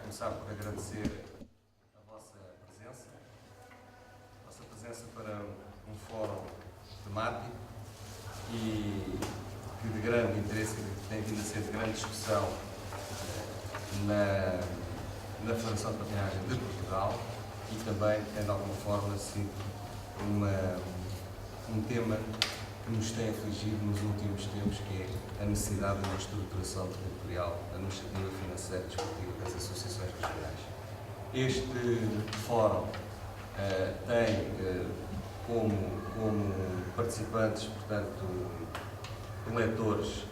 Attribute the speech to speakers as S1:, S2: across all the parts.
S1: começar por agradecer a vossa presença para um fórum temático e que de grande interesse, que tem vindo a ser de grande discussão na Federação de Patinagem de Portugal e também, de alguma forma, sido um tema que nos tem afligido nos últimos tempos, que é a necessidade de uma estruturação territorial administrativa, financeira e desportiva das associações regionais. Este fórum tem como participantes, portanto, eletores,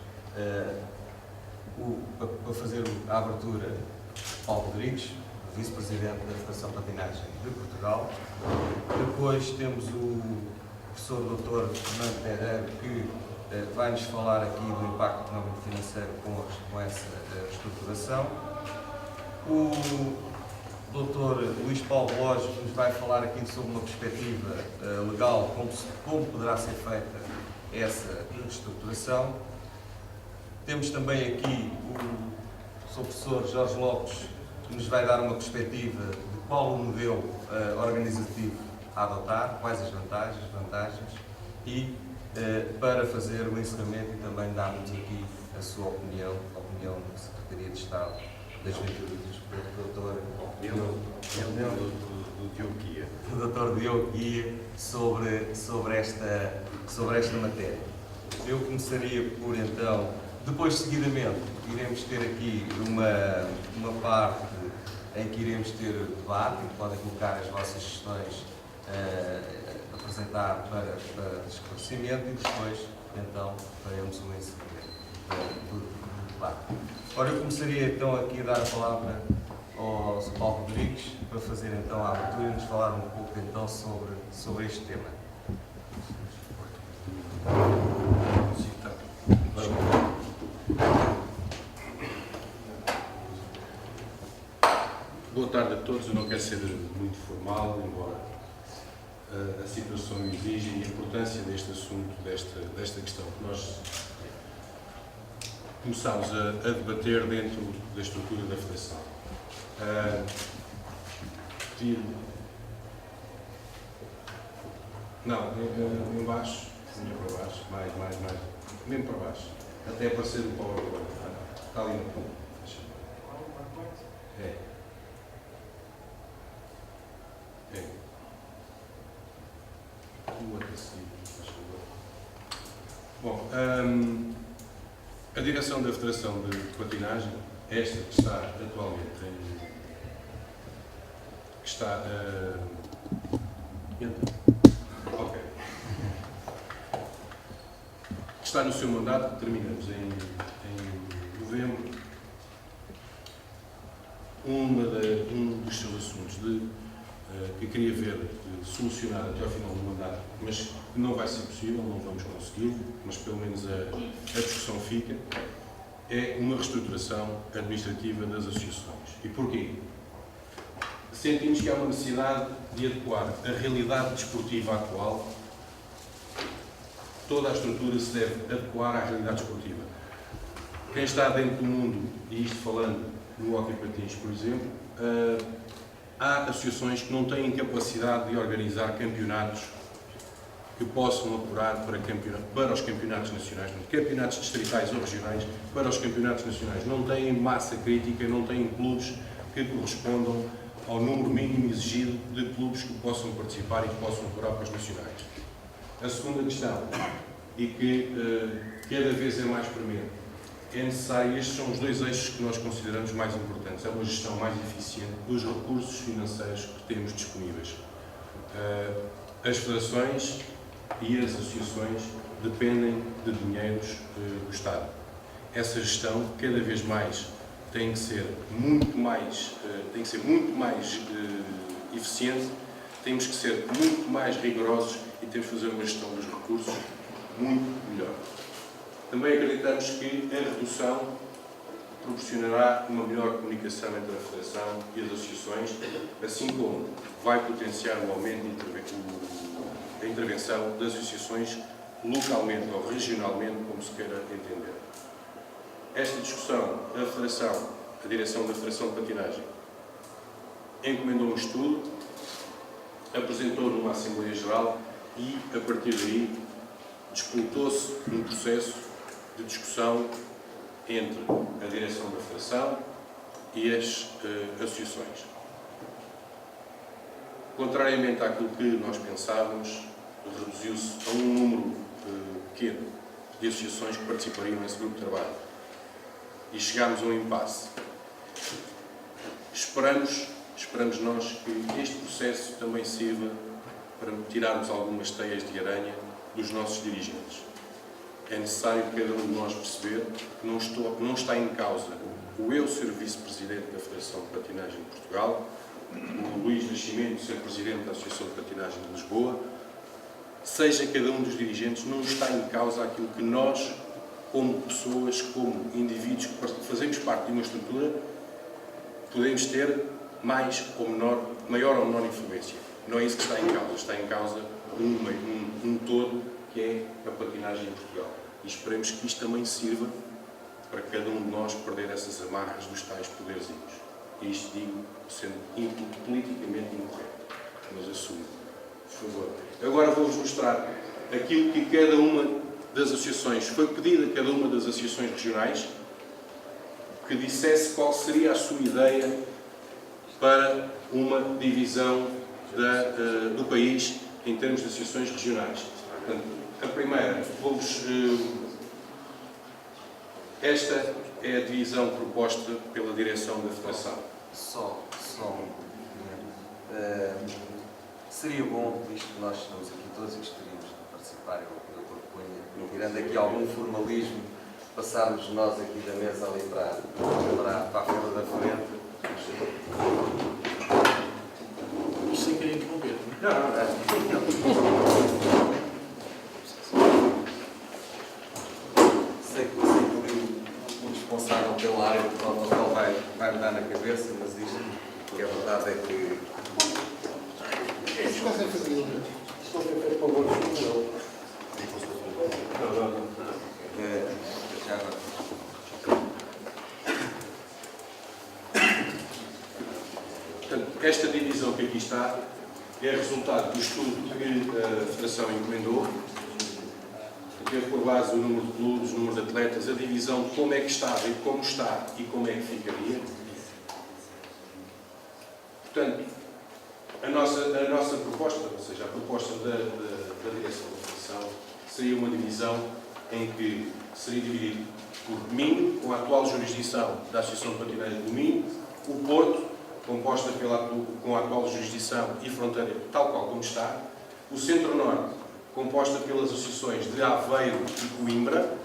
S1: para fazer a abertura, Paulo Rodrigues, vice-presidente da Federação de Patinagem de Portugal. Depois temos o professor Dr. Fernando Terreiro, que vai nos falar aqui do impacto económico e financeiro com essa estruturação. O Dr. Luís Paulo Lógico nos vai falar aqui sobre uma perspectiva legal, como poderá ser feita essa estruturação. Temos também aqui o professor Jorge Lopes, que nos vai dar uma perspectiva de qual o modelo organizativo a adotar, quais as vantagens e para fazer o encerramento e também dar-nos aqui a sua opinião, a opinião da Secretaria de Estado das Juventudes e do Desporto, do Dr. Diogo Guia, sobre esta matéria. Eu começaria por, então, depois, seguidamente, iremos ter aqui uma parte em que iremos ter debate, em que podem colocar as vossas sugestões, apresentar para esclarecimento e depois, então, faremos um encerramento do debate. Ora, eu começaria então aqui a dar a palavra ao Sr. Paulo Rodrigues para fazer então a abertura e nos falar um pouco então sobre este tema.
S2: Boa tarde a todos. Eu não quero ser muito formal, embora a situação o exija, e a importância deste assunto, desta questão que nós começámos a debater dentro da estrutura da Federação. Não, em baixo, para baixo, mais, mesmo para baixo, até aparecer o PowerPoint. Está ali no fundo. É. O outro a seguir, faz favor. Bom, a direção da Federação de Patinagem, esta que está atualmente que está no seu mandato, que terminamos em novembro. Um dos seus assuntos que queria ver solucionado até ao final do mandato, mas que não vai ser possível, não vamos consegui-lo, mas pelo menos a discussão fica, é uma reestruturação administrativa das associações. E porquê? Sentimos que há uma necessidade de adequar a realidade desportiva atual. Toda a estrutura se deve adequar à realidade desportiva. Quem está dentro do mundo, e isto falando no hóquei patins, por exemplo, há associações que não têm capacidade de organizar campeonatos que possam apurar para os campeonatos nacionais, campeonatos distritais ou regionais, para os campeonatos nacionais. Não têm massa crítica, não têm clubes que correspondam ao número mínimo exigido de clubes que possam participar e que possam apurar para os nacionais. A segunda questão, e que cada vez é mais premente, é necessário, estes são os dois eixos que nós consideramos mais importantes, é uma gestão mais eficiente dos recursos financeiros que temos disponíveis. As federações e as associações dependem de dinheiros do Estado. Essa gestão, cada vez mais, tem que ser muito mais eficiente, temos que ser muito mais rigorosos e temos que fazer uma gestão dos recursos muito melhor. Também acreditamos que a redução proporcionará uma melhor comunicação entre a Federação e as associações, assim como vai potenciar o aumento da intervenção das associações localmente ou regionalmente, como se queira entender. Esta discussão, a direção da Federação de Patinagem, encomendou um estudo, apresentou numa Assembleia Geral e, a partir daí, disputou-se um processo de discussão entre a direção da Federação e as associações. Contrariamente àquilo que nós pensávamos, reduziu-se a um número pequeno de associações que participariam nesse grupo de trabalho. E chegámos a um impasse. Esperamos nós que este processo também sirva para tirarmos algumas teias de aranha dos nossos dirigentes. É necessário cada um de nós perceber que não está em causa o eu ser vice-presidente da Federação de Patinagem de Portugal, o Luís Nascimento ser presidente da Associação de Patinagem de Lisboa, seja cada um dos dirigentes, não está em causa aquilo que nós, como pessoas, como indivíduos que fazemos parte de uma estrutura, podemos ter mais ou menor, maior ou menor influência. Não é isso que está em causa. Está em causa um todo que é a patinagem em Portugal. E esperemos que isto também sirva para cada um de nós perder essas amarras dos tais poderzinhos. E isto digo sendo politicamente incorreto. Mas assumo. Por favor. Agora vou-vos mostrar aquilo que cada uma das associações, foi pedido a cada uma das associações regionais que dissesse qual seria a sua ideia para uma divisão do país em termos de associações regionais. Portanto, a primeira, esta é a divisão proposta pela direção da Federação.
S1: Só seria bom, visto que nós estamos aqui todos e gostaríamos de participar, eu proponho, tirando aqui algum formalismo, passarmos nós aqui da mesa ali para a fila da frente.
S3: Sem querer interromper.
S1: Sei que o responsável pela área do protocolo vai me dar na cabeça, mas isto, que a verdade é que...
S3: Isto vai fazer isso. Isto não foi feito para o voto não.
S1: Já agora.
S2: Portanto, esta divisão que aqui está é resultado do estudo que a Federação encomendou, que teve por base o número de clubes, o número de atletas, a divisão de como é que estava e como está e como é que ficaria. Portanto, a nossa proposta, ou seja, a proposta da direção da Federação, seria uma divisão em que seria dividido por Minho, com a atual jurisdição da Associação de Patinagem do Minho, o Porto, composta com a atual jurisdição e fronteira, tal qual como está, o Centro-Norte, composta pelas associações de Aveiro e Coimbra,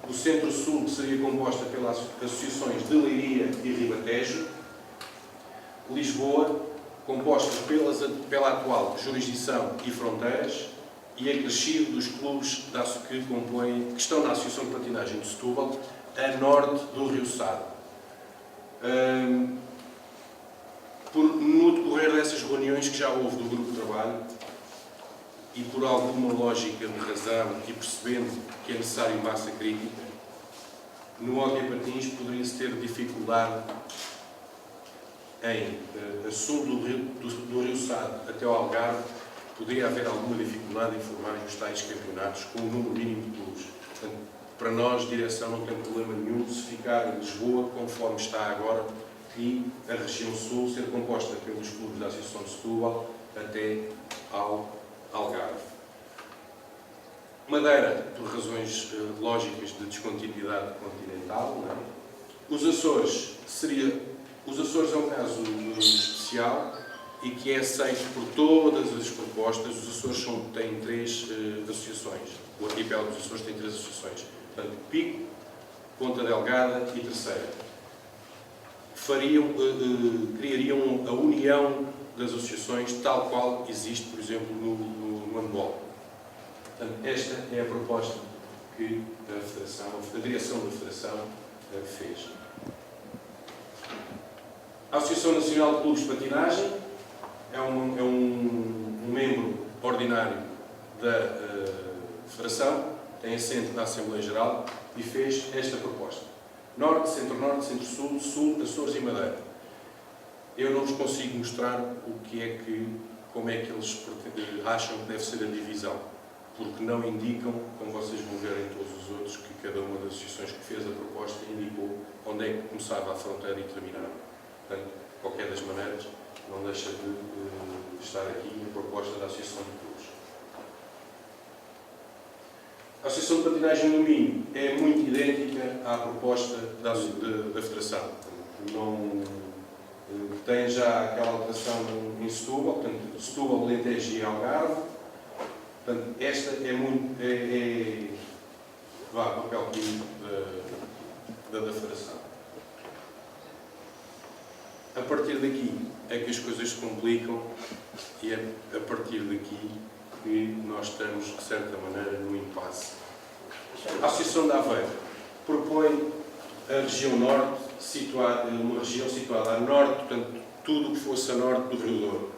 S2: o Centro-Sul, que seria composta pelas associações de Leiria e Ribatejo, Lisboa, composta pela atual jurisdição e fronteiras, e acrescido dos clubes que estão na Associação de Patinagem de Setúbal, a norte do Rio Sado. No decorrer dessas reuniões que já houve do grupo de trabalho, e por alguma lógica de razão e percebendo que é necessário massa crítica, no hóquei patins poderia-se ter dificuldade em a sul do Rio Sado até ao Algarve, poderia haver alguma dificuldade em formar os tais campeonatos com um número mínimo de clubes. Portanto, para nós, direção não tem problema nenhum se ficar em Lisboa, conforme está agora, e a região sul ser composta pelos clubes da Associação de Setúbal até ao Algarve. Madeira, por razões lógicas de descontinuidade continental, não é? Os Açores é um caso especial e que é aceito por todas as propostas. Os Açores têm 3 associações. O arquipélago dos Açores tem 3 associações. Portanto, Pico, Ponta Delgada e Terceira. Criariam a união das associações tal qual existe, por exemplo, no handball. Portanto, esta é a proposta que a direção da Federação fez. A Associação Nacional de Clubes de Patinagem é um membro ordinário da Federação, tem assento na Assembleia Geral e fez esta proposta. Norte, Centro-Norte, Centro-Sul, Sul, Açores e Madeira. eu não vos consigo mostrar como é que eles acham que deve ser a divisão, porque não indicam, como vocês vão ver em todos os outros, que cada uma das associações que fez a proposta indicou onde é que começava a fronteira e terminava. Portanto, de qualquer das maneiras, não deixa de estar aqui a proposta da Associação de Clubes. A Associação de Patinagem no Minho é muito idêntica à proposta da Federação. Não, tem já aquela alteração em Setúbal, portanto, Setúbal, Alentejo e Algarve. Portanto, esta vá ao papel da Federação. A partir daqui é que as coisas se complicam e é a partir daqui que nós estamos, de certa maneira, no impasse. A Associação de Aveiro propõe a região norte, uma região situada a norte, portanto, tudo o que fosse a norte do Rio Douro.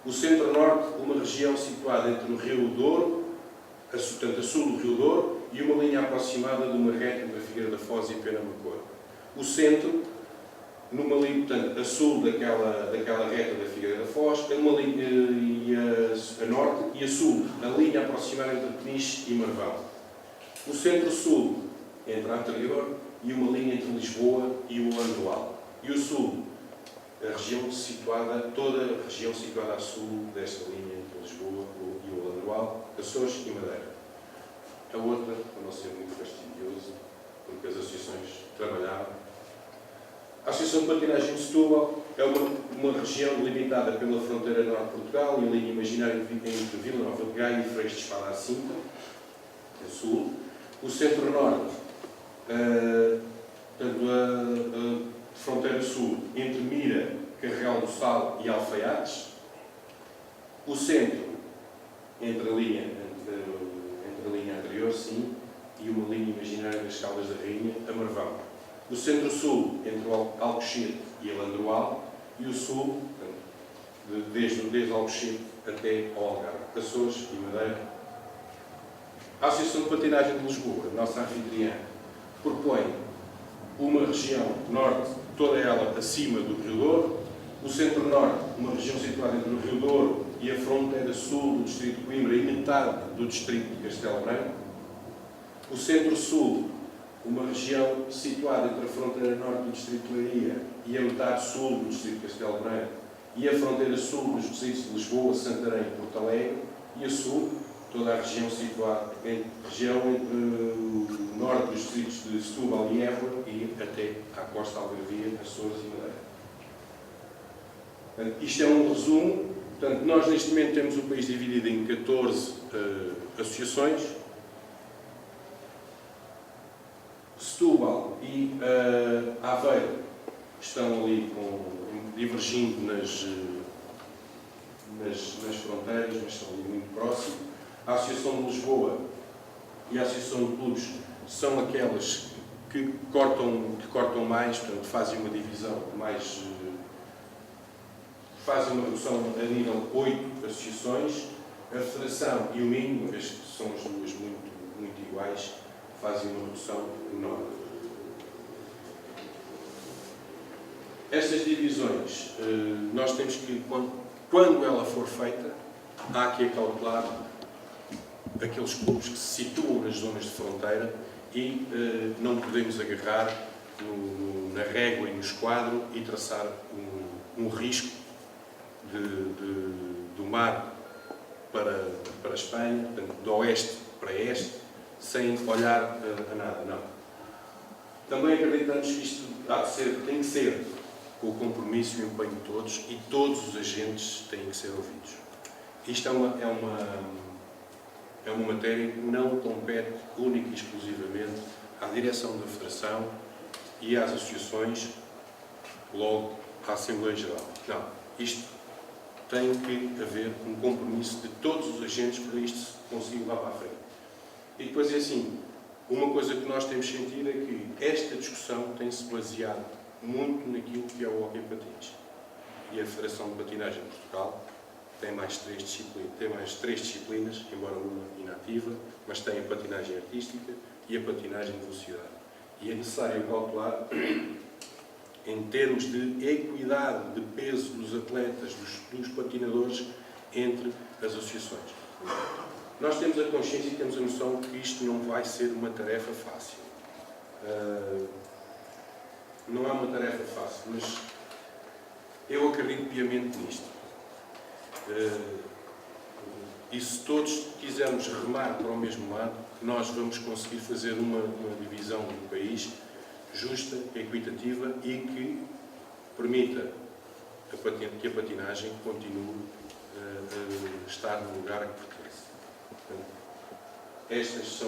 S2: O centro-norte, uma região situada entre o Rio Douro, portanto, a sul do Rio Douro, e uma linha aproximada de uma reta entre a Figueira da Foz e Penamacor. O centro, numa linha, portanto, a sul daquela reta da Figueira da Foz, uma linha, a norte e a sul, a linha aproximada entre Peniche e Marvão. O centro-sul, entre a anterior, e uma linha entre Lisboa e o Landroal. E o sul, toda a região situada a sul desta linha entre Lisboa e o Landroal, Açores e Madeira. A outra, para não ser muito fastidioso, porque as associações trabalharam. A Associação de Patinagem de Setúbal é uma região delimitada pela fronteira norte de Portugal e a linha imaginária entre Vila Nova de Gaia e Freixo de Espada à Cinta, a sul. O centro-norte, portanto, a fronteira sul, entre Mira, Carregal do Sal e Alfaiates. O centro, entre a linha anterior, sim, e uma linha imaginária das Caldas da Rainha, a Marvão. O centro-sul, entre o Alcochete e a Landroal. E o sul, portanto, desde Alcochete até ao Algarve, Açores e Madeira. A Associação de Patinagem de Lisboa, nossa anfitriã, propõe uma região norte, toda ela acima do Rio Douro. O centro-norte, uma região situada entre o Rio Douro e a fronteira sul do distrito de Coimbra e metade do distrito de Castelo Branco. O centro-sul, uma região situada entre a fronteira norte do distrito de Leiria e a metade sul do distrito de Castelo Branco e a fronteira sul dos distritos de Lisboa, Santarém e Porto Alegre. E a sul, toda a região situada entre o norte dos distritos de Setúbal e Évora e até à costa algarvia, Açores e Madeira. Portanto, isto é um resumo. Portanto, nós neste momento temos o país dividido em 14 associações. Setúbal e Aveiro estão ali divergindo nas fronteiras, mas estão ali muito próximos. A Associação de Lisboa e a Associação de Clubes são aquelas que cortam mais, portanto, fazem uma divisão mais. Fazem uma redução a nível 8 associações. A Federação e o Minho, uma vez que são as duas muito iguais, fazem uma redução enorme. Estas divisões, nós temos que, quando ela for feita, há que acautelar aqueles clubes que se situam nas zonas de fronteira e não podemos agarrar na régua e no esquadro e traçar um risco do mar para a Espanha, portanto, do oeste para este, sem olhar a nada, não. Também acreditamos que isto tem que ser com o compromisso e o empenho de todos e todos os agentes têm que ser ouvidos. Isto é uma matéria que não compete única e exclusivamente à direção da Federação e às associações, logo à Assembleia Geral. Não, isto tem que haver um compromisso de todos os agentes para isto conseguir levar para a frente. E depois é assim, uma coisa que nós temos sentido é que esta discussão tem-se baseado muito naquilo que é o hóquei patins. E a Federação de Patinagem de Portugal tem mais três disciplinas, embora uma inativa, mas tem a patinagem artística e a patinagem de velocidade. E é necessário calcular em termos de equidade de peso dos atletas, dos patinadores, entre as associações. Nós temos a consciência e temos a noção que isto não vai ser uma tarefa fácil. Não é uma tarefa fácil, mas eu acredito piamente nisto. E se todos quisermos remar para o mesmo lado, nós vamos conseguir fazer uma divisão do país justa, equitativa e que permita que a patinagem continue a estar no lugar a que pertence. Portanto, estas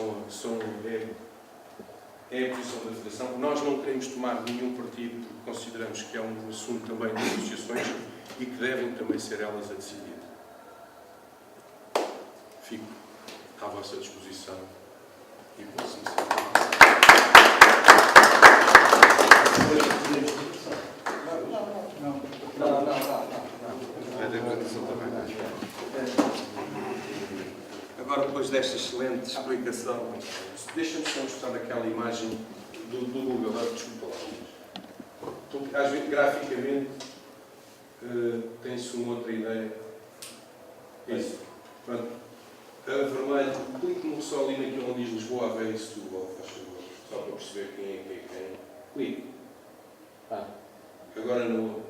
S2: é a posição da Federação. Nós não queremos tomar nenhum partido porque consideramos que é um assunto também das associações e que devem também ser elas a decidir. Fico à vossa disposição e por sinceridade.
S1: Agora, depois desta excelente explicação,
S2: Deixa-me só mostrar aquela imagem do Google Earth, desculpa lá. Porque, às vezes, graficamente, tem-se uma outra ideia. Isso. Pronto. A vermelho, clique-me só ali naquilo onde diz Lisboa, Aveiro e Setúbal, faz favor. Só para perceber quem é quem. Clique. Agora no.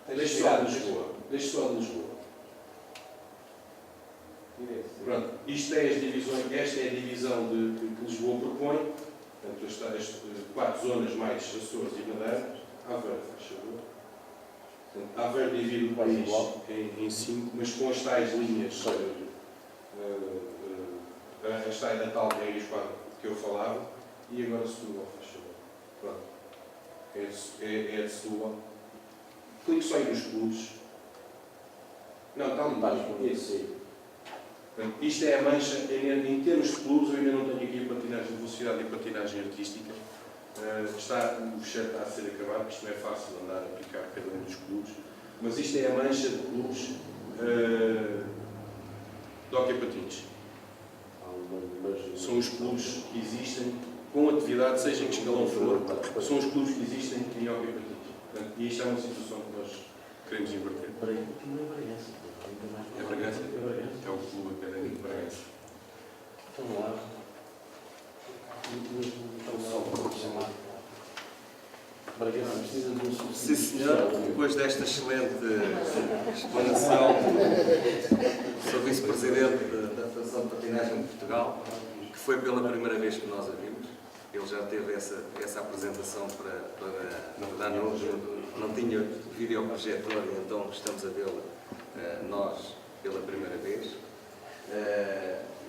S2: Deixe só de Lisboa. Deixe só de Lisboa. Pronto. Isto é as divisões, esta é a divisão que Lisboa propõe. Portanto, as 4 zonas mais Açores e Madeira. Aveiro, faz favor. Portanto, Aveiro divide o país em 5, mas com as tais linhas. Esta é a tal regra que eu falava. E agora Setúbal, faz favor. Pronto. É de Setúbal. Clique só aí nos clubes. Não, está ali embaixo. Isto é a mancha, em termos de clubes, eu ainda não tenho aqui a patinagem de velocidade e a patinagem artística. O fecheiro está a ser acabado, isto não é fácil andar a aplicar cada um dos clubes. Mas isto é a mancha de clubes de hóquei patins. São os clubes que existem com atividade, seja em que escalão for, são os clubes que existem em hóquei patins. E isto é uma situação que nós queremos inverter. É Bragança? É o Clube Académico de Bragança.
S3: Estão lá. Bragança precisa de um subsídio.
S1: sim senhor, depois desta excelente explanação, sou vice-presidente da Federação de Patinagem de Portugal, que foi pela primeira vez que nós a vimos. Ele já teve essa apresentação para dar não tinha videoprojetor, e então estamos a vê-la nós pela primeira vez.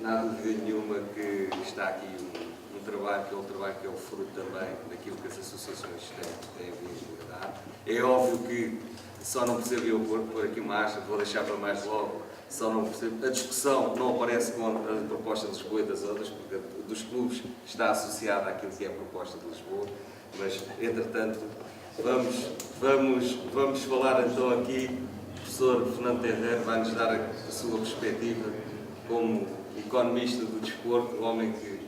S1: Não há dúvida nenhuma que está aqui um trabalho que é o fruto também daquilo que as associações têm vindo a dar. É óbvio que só não percebo eu pôr aqui uma acha, vou deixar para mais logo, só não percebo. A discussão não aparece com a proposta de Lisboa e das outras, porque dos clubes está associada àquilo que é a proposta de Lisboa, mas entretanto vamos falar então aqui. O professor Fernando Terreiro vai-nos dar a sua perspectiva como economista do desporto, um homem que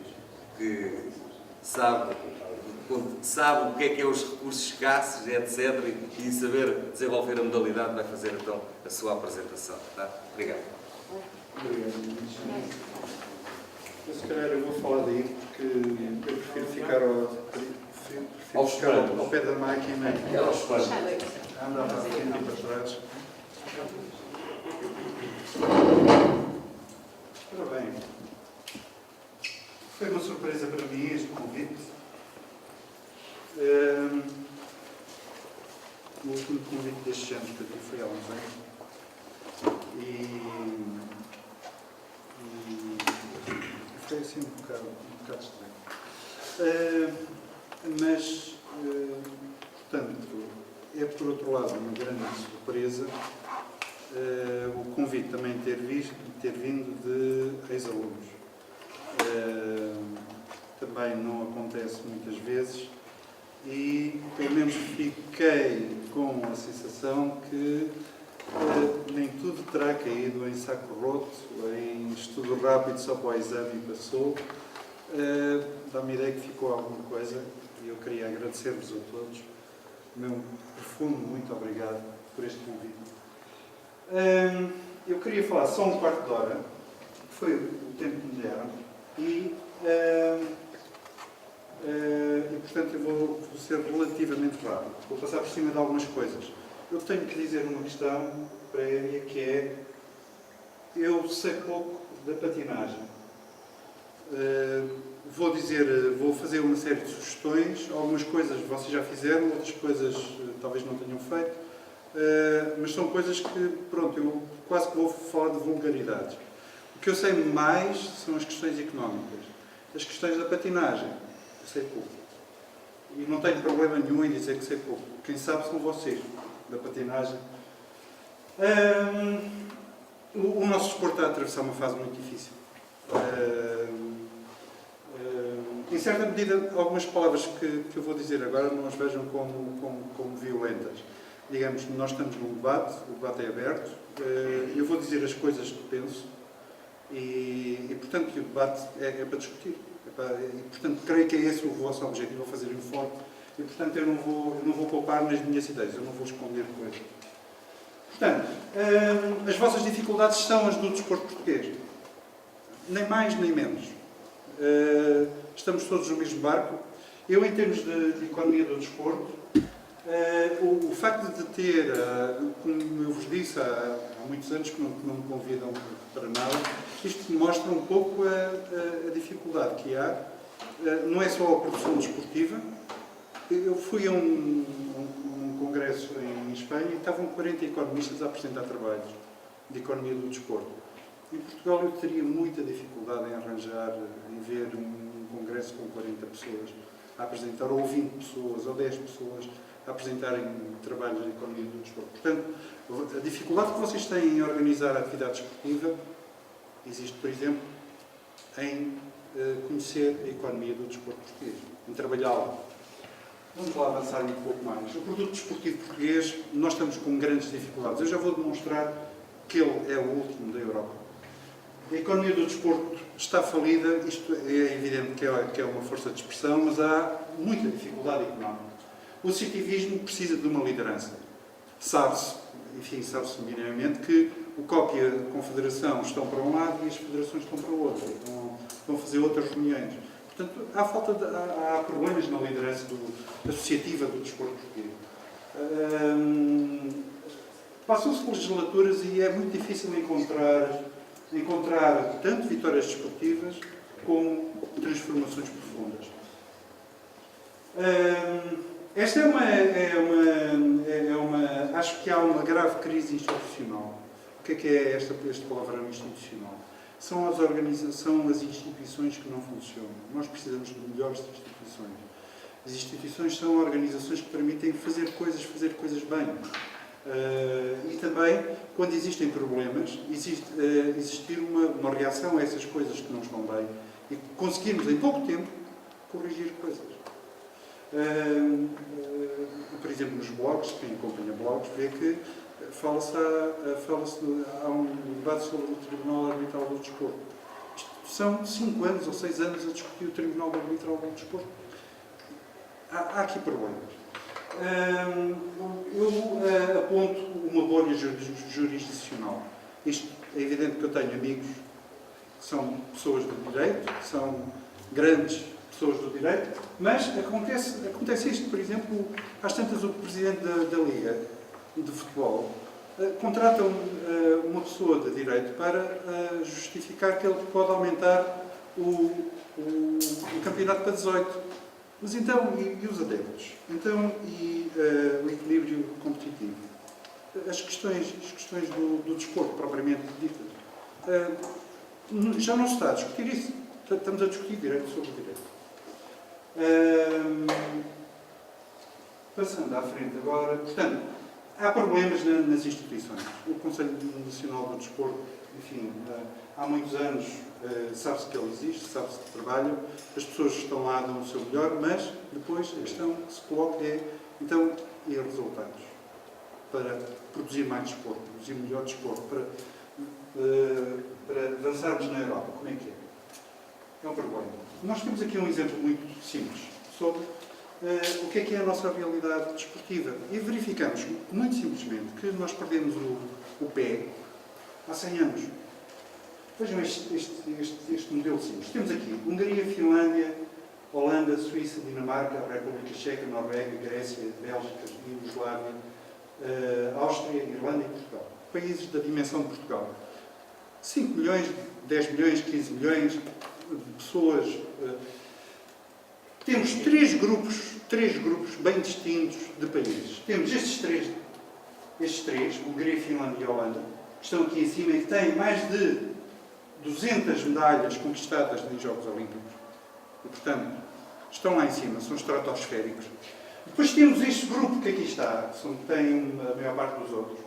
S1: sabe o que é os recursos escassos, etc. E saber desenvolver a modalidade, vai fazer então a sua apresentação. Tá? Obrigado.
S4: Obrigado. Se calhar eu vou falar daí porque eu prefiro ficar ao pé da máquina e andar para frente e para trás. Ora bem, foi uma surpresa para mim este convite. O último convite destes anos que eu tive foi há uns anos. E foi assim um bocado estranho. Mas, portanto, é por outro lado uma grande surpresa o convite também ter vindo de ex-alunos. Também não acontece muitas vezes e pelo menos fiquei com a sensação que nem tudo terá caído em saco roto, em estudo rápido só para o exame e passou. Dá-me a ideia que ficou alguma coisa e eu queria agradecer-vos a todos meu profundo muito obrigado por este convite. Eu queria falar só um quarto de hora, que foi o tempo que me deram, e portanto eu vou ser relativamente rápido. Vou passar por cima de algumas coisas. Eu tenho que dizer uma questão prévia, que é: eu sei pouco da patinagem. Vou fazer uma série de sugestões. Algumas coisas vocês já fizeram, outras coisas talvez não tenham feito, mas são coisas que, pronto, eu quase que vou falar de vulgaridades. O que eu sei mais são as questões económicas. As questões da patinagem, eu sei pouco. E não tenho problema nenhum em dizer que sei pouco. Quem sabe são vocês, da patinagem. O nosso desporto está a atravessar uma fase muito difícil. Em certa medida, algumas palavras que eu vou dizer agora não as vejam como violentas. Digamos, nós estamos num debate, o debate é aberto, eu vou dizer as coisas que penso e portanto, o debate é para discutir. E, portanto, creio que é esse o vosso objetivo, vou fazer enfoque. E, portanto, eu não vou poupar nas minhas ideias, eu não vou esconder coisas. Portanto, as vossas dificuldades são as do desporto português. Nem mais, nem menos. Estamos todos no mesmo barco. Eu, em termos de economia do desporto, o facto de ter, como eu vos disse, há muitos anos que não me convidam para nada, isto mostra um pouco a dificuldade que há. Não é só a produção desportiva. Eu fui a um congresso em Espanha e estavam 40 economistas a apresentar trabalhos de economia do desporto. Em Portugal eu teria muita dificuldade em arranjar, em ver um congresso com 40 pessoas a apresentar, ou 20 pessoas, ou 10 pessoas a apresentarem trabalhos de economia do desporto. Portanto, a dificuldade que vocês têm em organizar a atividade desportiva existe, por exemplo, em conhecer a economia do desporto português, em trabalhá-la. Vamos lá avançar um pouco mais. O produto desportivo português, nós estamos com grandes dificuldades. Eu já vou demonstrar que ele é o último da Europa. A economia do desporto está falida, isto é evidente que é uma força de expressão, mas há muita dificuldade económica. O associativismo precisa de uma liderança. Sabe-se minimamente que o COP e a Confederação estão para um lado e as federações estão para o outro. Vão fazer outras reuniões. Portanto, há problemas na liderança associativa do desporto português. Passam-se legislaturas e é muito difícil encontrar tanto vitórias desportivas como transformações profundas. Esta acho que há uma grave crise institucional. O que é este palavrão institucional? São as instituições que não funcionam. Nós precisamos de melhores instituições. As instituições são organizações que permitem fazer coisas bem. E também, quando existem problemas, existir uma reação a essas coisas que não estão bem e conseguirmos, em pouco tempo, corrigir coisas. Por exemplo, nos blogs, quem acompanha blogs, vê que há um debate sobre o Tribunal Arbitral do Desporto. Isto são 5 anos ou 6 anos a discutir o Tribunal Arbitral do Desporto. Há aqui problemas. Eu aponto uma bolha jurisdicional. Isto é evidente que eu tenho amigos que são pessoas do direito, que são grandes pessoas do direito, mas acontece isto, por exemplo, às tantas o Presidente da Liga de Futebol contrata uma pessoa de direito para justificar que ele pode aumentar o campeonato para 18. Mas então, e os adeptos? Então, o equilíbrio competitivo? As questões do desporto, propriamente ditas. Já não se está a discutir isso. Estamos a discutir direito sobre direito. Passando à frente agora, portanto, há problemas nas instituições. O Conselho Nacional do Desporto, enfim, há muitos anos sabe-se que ele existe, sabe-se que trabalha, as pessoas que estão lá dão o seu melhor, mas depois a questão que se coloca é, então, e os resultados? Para produzir mais desporto, produzir melhor desporto, para avançarmos na Europa, como é que é? É um problema. Nós temos aqui um exemplo muito simples sobre o que é a nossa realidade desportiva. E verificamos, muito simplesmente, que nós perdemos o pé há 100 anos. Vejam este modelo simples. Temos aqui Hungria, Finlândia, Holanda, Suíça, Dinamarca, República Checa, Noruega, Grécia, Bélgica, Iugoslávia, Áustria, Irlanda e Portugal. Países da dimensão de Portugal. 5 milhões, 10 milhões, 15 milhões de pessoas. Temos três grupos bem distintos de países. Temos estes três, Hungria, Finlândia e Holanda, que estão aqui em cima e que têm mais de 200 medalhas conquistadas em Jogos Olímpicos. E, portanto, estão lá em cima, são estratosféricos. Depois temos este grupo que aqui está, que tem a maior parte dos outros,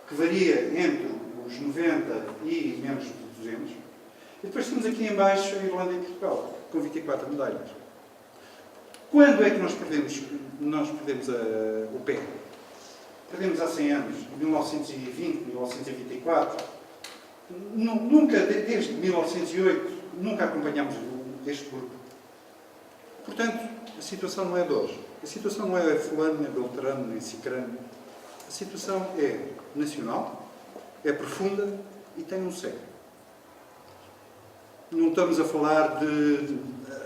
S4: que varia entre os 90 e menos de 200. E depois temos aqui em baixo a Irlanda e Portugal, com 24 medalhas. Quando é que nós perdemos o pé? Perdemos há 100 anos, 1920, 1924. Nunca, desde 1908, nunca acompanhamos este grupo. Portanto, a situação não é de hoje. A situação não é fulano, nem beltrano, nem cicrano. A situação é nacional, é profunda e tem um século. Não estamos a falar de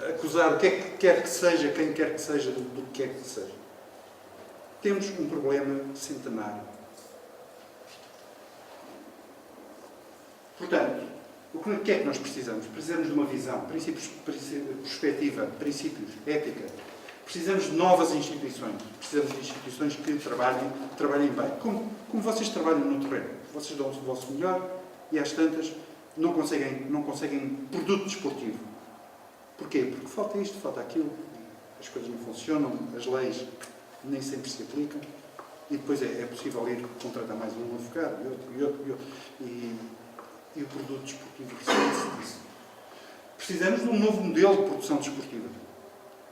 S4: acusar o que é que quer que seja, quem quer que seja, do que quer que seja. Temos um problema centenário. Portanto, o que é que nós precisamos? Precisamos de uma visão, perspectiva, princípios, ética. Precisamos de novas instituições. Precisamos de instituições que trabalhem bem. Como vocês trabalham no terreno. Vocês dão o vosso melhor e às tantas não conseguem produto desportivo. Porquê? Porque falta isto, falta aquilo. As coisas não funcionam, as leis nem sempre se aplicam. E depois é possível ir contratar mais um advogado e outro. E o produto desportivo recebe-se disso. Precisamos de um novo modelo de produção desportiva.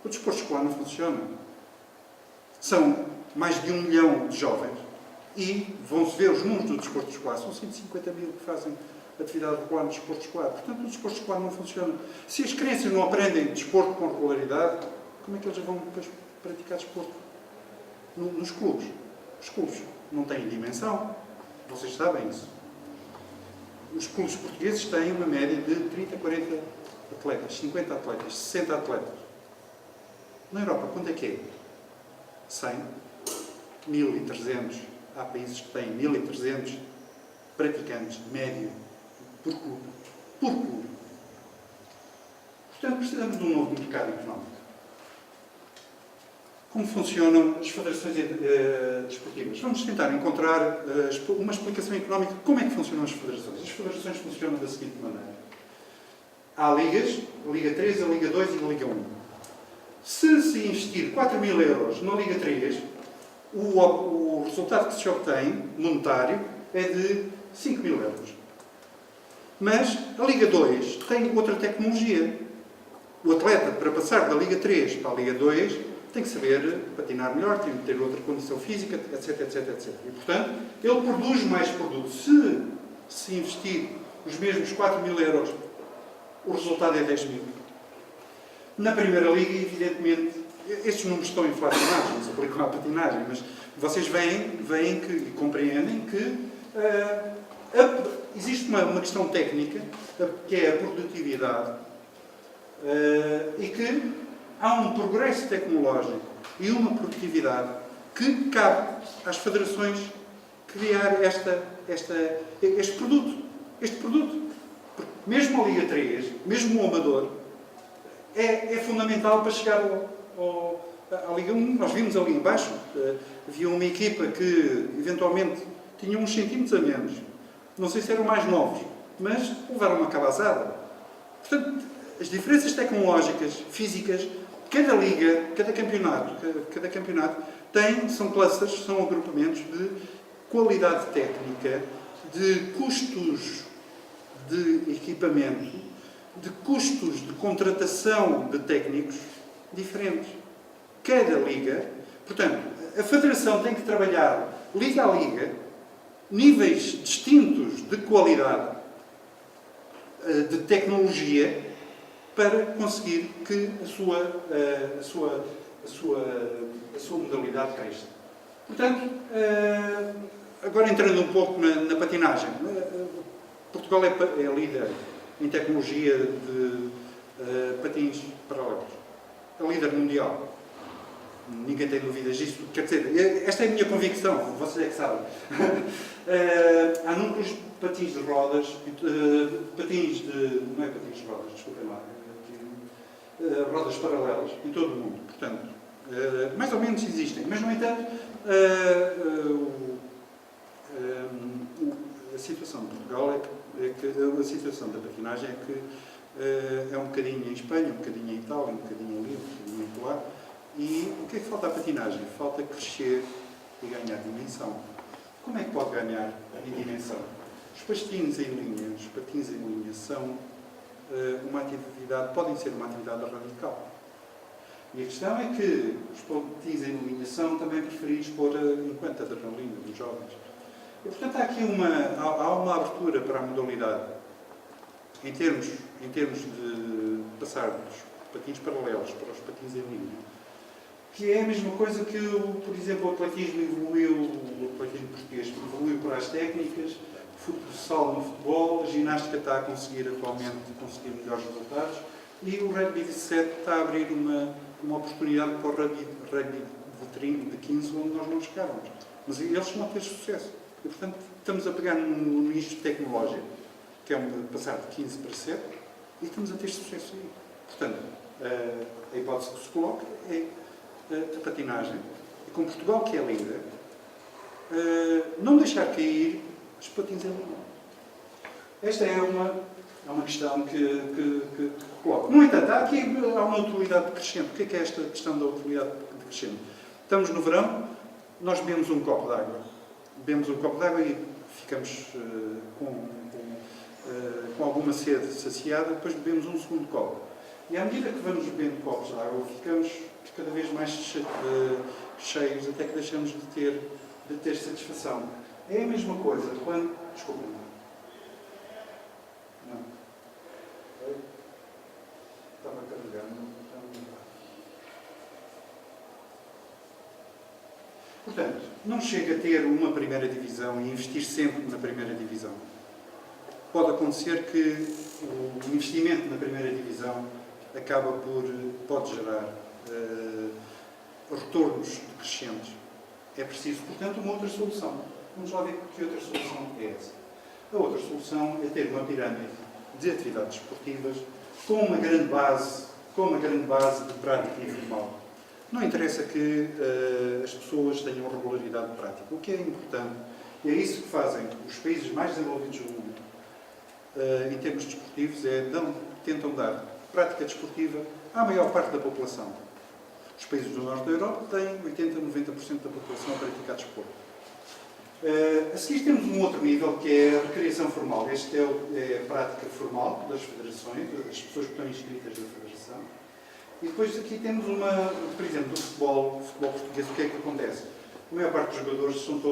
S4: O desporto escolar não funciona. São mais de 1 milhão de jovens e vão-se ver os números do desporto escolar. São 150 mil que fazem atividade regular no desporto escolar. Portanto, o desporto escolar não funciona. Se as crianças não aprendem desporto com regularidade, como é que eles vão depois praticar desporto? Nos clubes. Os clubes não têm dimensão. Vocês sabem isso. Os clubes portugueses têm uma média de 30, 40 atletas, 50 atletas, 60 atletas. Na Europa, quanto é que é? 100? 1.300. Há países que têm 1.300 praticantes, médio, por clube. Por clube. Portanto, precisamos de um novo mercado económico. Como funcionam as federações desportivas? Vamos tentar encontrar uma explicação económica de como é que funcionam as federações. As federações funcionam da seguinte maneira. Há ligas, a Liga 3, a Liga 2 e a Liga 1. Se investir 4.000 euros na Liga 3, o resultado que se obtém, monetário, é de 5.000 euros. Mas a Liga 2 tem outra tecnologia. O atleta, para passar da Liga 3 para a Liga 2, tem que saber patinar melhor, tem que ter outra condição física, etc, etc, etc. E, portanto, ele produz mais produto. Se investir os mesmos 4.000 euros, o resultado é 10.000. Na Primeira Liga, evidentemente, estes números estão inflacionados, não se aplicam à patinagem, mas vocês veem e compreendem que existe uma questão técnica, que é a produtividade, e que há um progresso tecnológico e uma produtividade que cabe às federações criar este produto. Porque mesmo a Liga 3, mesmo o amador, é fundamental para chegar à Liga 1. Nós vimos ali embaixo, havia uma equipa que, eventualmente, tinha uns centímetros a menos. Não sei se eram mais novos, mas levaram uma cabazada. Portanto, as diferenças tecnológicas, físicas, cada liga, cada campeonato são clusters, são agrupamentos de qualidade técnica, de custos de equipamento, de custos de contratação de técnicos diferentes. Cada liga, portanto, a federação tem que trabalhar liga a liga, níveis distintos de qualidade, de tecnologia, para conseguir que a sua a sua modalidade cresça. Portanto, agora entrando um pouco na patinagem, Portugal é líder em tecnologia de patins paralelos. É líder mundial. Ninguém tem dúvidas disso. Quer dizer, esta é a minha convicção, vocês é que sabem. Há núcleos de patins de rodas, não é patins de rodas, desculpem lá, rodas paralelas em todo o mundo. Portanto, mais ou menos existem, mas, no entanto, a situação de Portugal a situação da patinagem é que é um bocadinho em Espanha, um bocadinho em Itália, um bocadinho ali, um bocadinho em Polar. E o que é que falta à patinagem? Falta crescer e ganhar dimensão. Como é que pode ganhar em dimensão? Os patins em linha são uma atividade, podem ser uma atividade radical. E a questão é que os patins em linha são também preferidos por enquanto adrenalina dos jovens. E, portanto, há aqui uma abertura para a modalidade em termos de passar dos patins paralelos para os patins em linha, que é a mesma coisa que, por exemplo, o atletismo português evoluiu para as técnicas, o futsal no futebol, a ginástica está a conseguir atualmente melhores resultados e o rugby de 7 está a abrir uma oportunidade para o rugby de 15, onde nós não chegávamos. Mas eles vão ter sucesso. E, portanto, estamos a pegar num nicho tecnológico, que é passar de 15 para 7, e estamos a ter sucesso aí. Portanto, a hipótese que se coloca é a patinagem, e com Portugal, que é líder, não deixar cair os patins em linha. Esta é uma questão que coloco. No entanto, há uma utilidade decrescente. O que é esta questão da utilidade decrescente? Estamos no verão, nós bebemos um copo de água. Bebemos um copo de água e ficamos com alguma sede saciada, depois bebemos um segundo copo. E à medida que vamos bebendo copos de água, ficamos cada vez mais cheios, até que deixamos de ter satisfação. É a mesma coisa quando... Desculpa. Não. Estava carregando. Portanto, não chega a ter uma primeira divisão e investir sempre na primeira divisão. Pode acontecer que o investimento na primeira divisão pode gerar retornos decrescentes. É preciso, portanto, uma outra solução. Vamos lá ver que outra solução é essa. A outra solução é ter uma pirâmide de atividades esportivas com uma grande base de prática informal. Não interessa que as pessoas tenham regularidade de prática. O que é importante, e é isso que fazem os países mais desenvolvidos do mundo, em termos desportivos, tentam dar prática desportiva à maior parte da população. Os países do norte da Europa têm 80% a 90% da população a praticar desporto. A seguir temos um outro nível, que é a recreação formal. Este é a prática formal das federações, das pessoas que estão inscritas na federação. E depois aqui temos por exemplo, do futebol português, o que é que acontece? A maior parte dos jogadores estão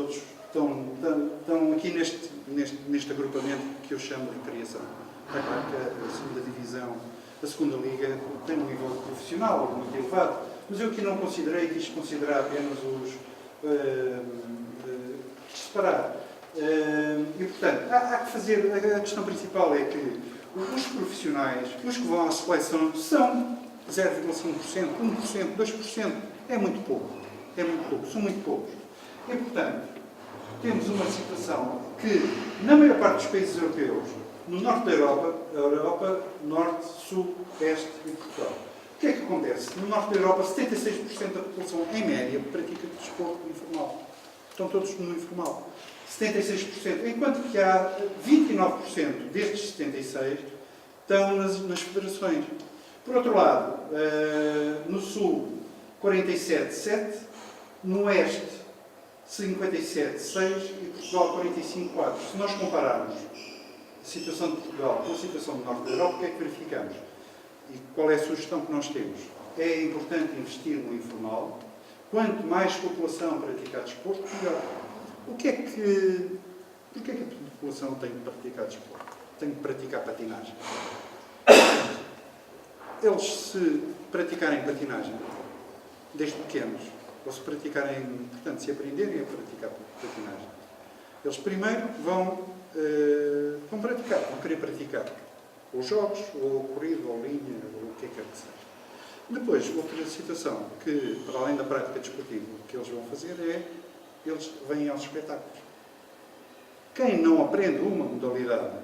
S4: aqui neste agrupamento que eu chamo de recreação. Está claro que a segunda divisão, a segunda liga, tem um nível profissional muito elevado, mas eu aqui não quis considerar apenas separar. E, portanto, há que fazer, a questão principal é que os profissionais, os que vão à seleção, são 0,5%, 1%, 2%, é muito pouco, são muito poucos. E, portanto, temos uma situação que, na maior parte dos países europeus, no norte da Europa, norte, sul, este e Portugal, o que é que acontece? No norte da Europa, 76% da população, em média, pratica desporto informal. Estão todos no informal. 76%, enquanto que há 29% destes 76% estão nas federações. Por outro lado, no sul, 47,7%, no oeste, 57,6% e Portugal, 45,4%. Se nós compararmos a situação de Portugal com a situação do norte da Europa, o que é que verificamos? E qual é a sugestão que nós temos? É importante investir no informal. Quanto mais população praticar desporto, melhor. Porquê é que a população tem que praticar desporto? Tem que praticar patinagem? Eles, se praticarem patinagem, desde pequenos, ou se praticarem, portanto, se aprenderem a praticar patinagem, eles primeiro vão praticar, vão querer praticar. Ou jogos, ou corrida, ou linha, ou o que quer que seja. Depois, outra situação que, para além da prática desportiva, que eles vão fazer é, eles vêm aos espetáculos. Quem não aprende uma modalidade,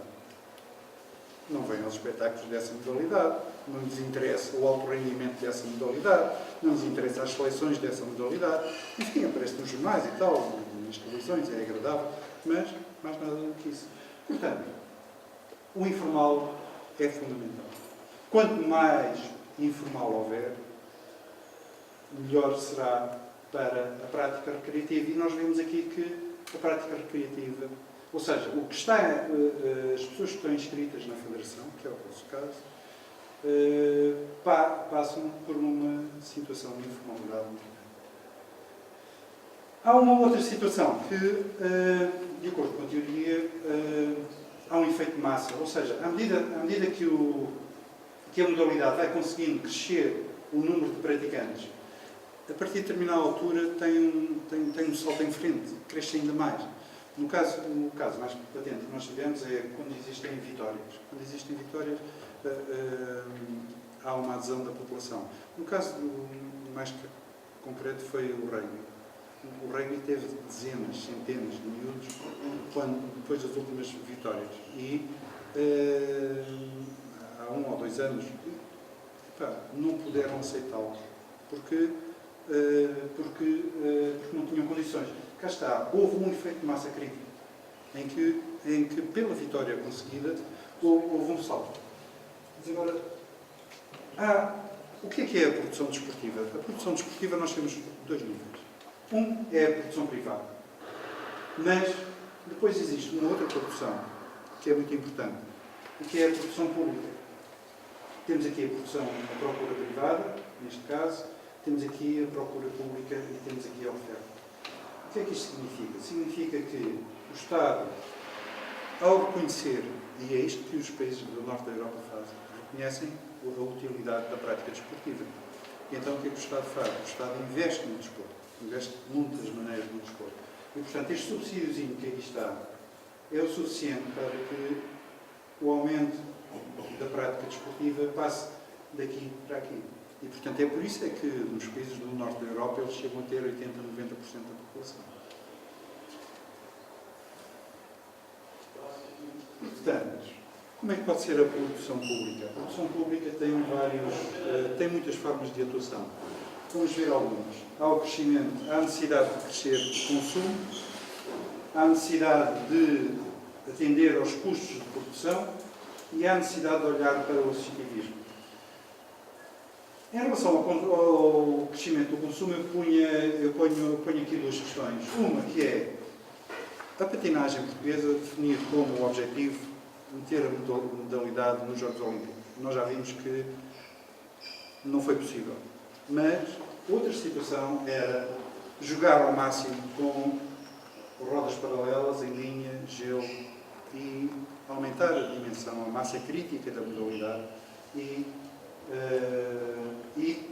S4: não vem aos espetáculos dessa modalidade, não lhes interessa o alto rendimento dessa modalidade, não lhes interessa as seleções dessa modalidade. Enfim, aparece nos jornais e tal, nas televisões, é agradável, mas mais nada do que isso. Portanto, o informal é fundamental. Quanto mais informal houver, melhor será para a prática recreativa. E nós vemos aqui que a prática recreativa, ou seja, o que está, as pessoas que estão inscritas na Federação, que é o vosso caso, passam por uma situação de informalidade muito grande. Há uma outra situação que, de acordo com a teoria, há um efeito de massa, ou seja, à medida que a modalidade vai conseguindo crescer o número de praticantes, a partir de determinada altura tem um salto em frente, cresce ainda mais. No caso mais patente que nós tivemos é quando existem vitórias. Quando existem vitórias, há uma adesão da população. No caso mais concreto foi o rugby. O rugby teve dezenas, centenas de miúdos depois das últimas vitórias. E há 1 ou 2 anos não puderam aceitá-los porque não tinham condições. Cá está, houve um efeito de massa crítica em que pela vitória conseguida houve um salto. Mas agora, o que é a produção desportiva? A produção desportiva nós temos 2 níveis. Um é a produção privada, mas depois existe uma outra produção que é muito importante, que é a produção pública. Temos aqui a procura privada, neste caso, temos aqui a procura pública e temos aqui a oferta. O que é que isto significa? Significa que o Estado, ao reconhecer, e é isto que os países do norte da Europa fazem, reconhecem a utilidade da prática desportiva. E então o que é que o Estado faz? O Estado investe no desporto, investe de muitas maneiras no desporto. E, portanto, este subsídiozinho que aqui está é o suficiente para que o aumento da prática desportiva passe daqui para aqui. E, portanto, é por isso que nos países do norte da Europa eles chegam a ter 80%, 90% da população. Portanto, como é que pode ser a produção pública? A produção pública tem muitas formas de atuação. Vamos ver algumas. Há o crescimento, há a necessidade de crescer o consumo, há a necessidade de atender aos custos de produção e há a necessidade de olhar para o associativismo. Em relação ao crescimento do consumo, eu ponho aqui 2 questões. Uma que é a patinagem portuguesa definir como objetivo meter a modalidade nos Jogos Olímpicos. Nós já vimos que não foi possível. Mas outra situação era jogar ao máximo com rodas paralelas, em linha, gelo e aumentar a dimensão, a massa crítica da modalidade e,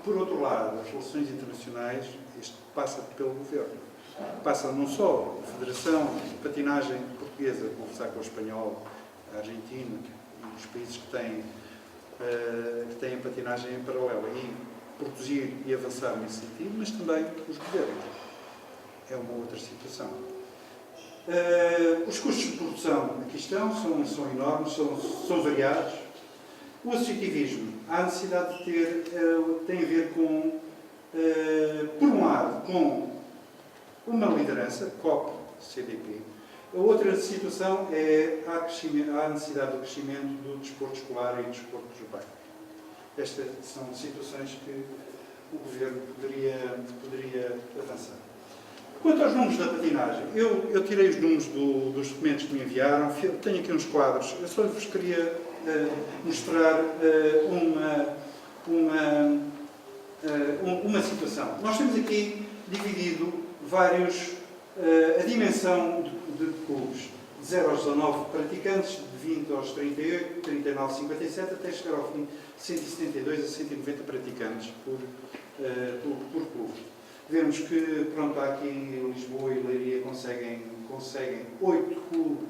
S4: por outro lado, as relações internacionais, isto passa pelo governo. Passa não só a Federação de Patinagem Portuguesa, conversar com o espanhol, a Argentina e os países que têm a patinagem em paralelo e produzir e avançar nesse sentido, mas também os governos. É uma outra situação. Os custos de produção aqui estão, são enormes, são variados. O associativismo, há a necessidade de ter, tem a ver com, por um lado, com uma liderança, COP, CDP. A outra situação é a necessidade do crescimento do desporto escolar e do desporto dos bairros. Estas são situações que o Governo poderia avançar. Quanto aos números da patinagem, eu tirei os números dos documentos que me enviaram, tenho aqui uns quadros, eu só vos queria mostrar uma situação. Nós temos aqui dividido a dimensão de clubes, de 0 aos 19 praticantes, de 20 aos 38, 39, 57, até chegar ao fim, 172 a 190 praticantes por clube. vemos que, pronto, aqui em Lisboa e Leiria conseguem 8 clubes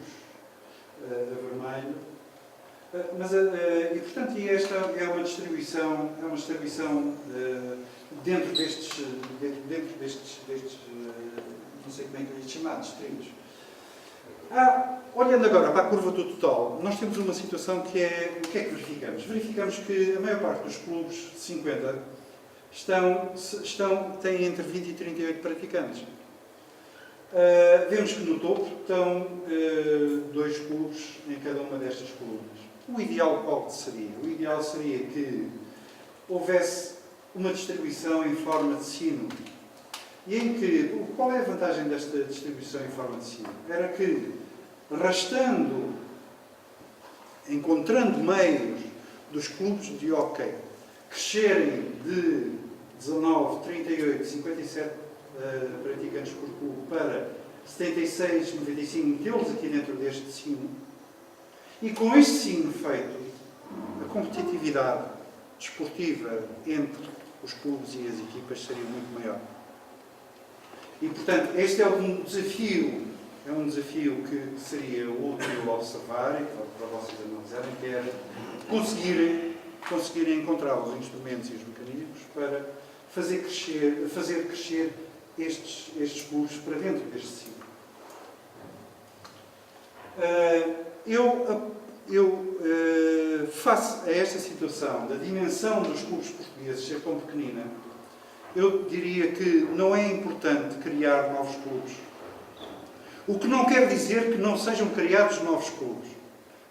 S4: a vermelho. E, portanto, esta é uma distribuição dentro destes não sei como é que eu lhe chamar, distritos. Olhando agora para a curva do total, nós temos uma situação que é, o que é que verificamos? Verificamos que a maior parte dos clubes de 50 têm entre 20 e 38 praticantes. Vemos que no topo estão 2 clubes em cada uma destas colunas. O ideal qual seria? O ideal seria que houvesse uma distribuição em forma de sino. E em que, qual é a vantagem desta distribuição em forma de sino? Era que, encontrando meios dos clubes de hóquei crescerem de 19, 38, 57 praticantes por clube para 76, 95, metê-los aqui dentro deste sino, e com este sino feito, a competitividade desportiva entre os clubes e as equipas seria muito maior. E, portanto, este é um desafio que seria útil observar e para vocês analisarem, que era conseguirem encontrar os instrumentos e os mecanismos para fazer crescer estes clubes para dentro deste ciclo. Face a esta situação da dimensão dos clubes portugueses ser tão pequenina, eu diria que não é importante criar novos clubes. O que não quer dizer que não sejam criados novos clubes,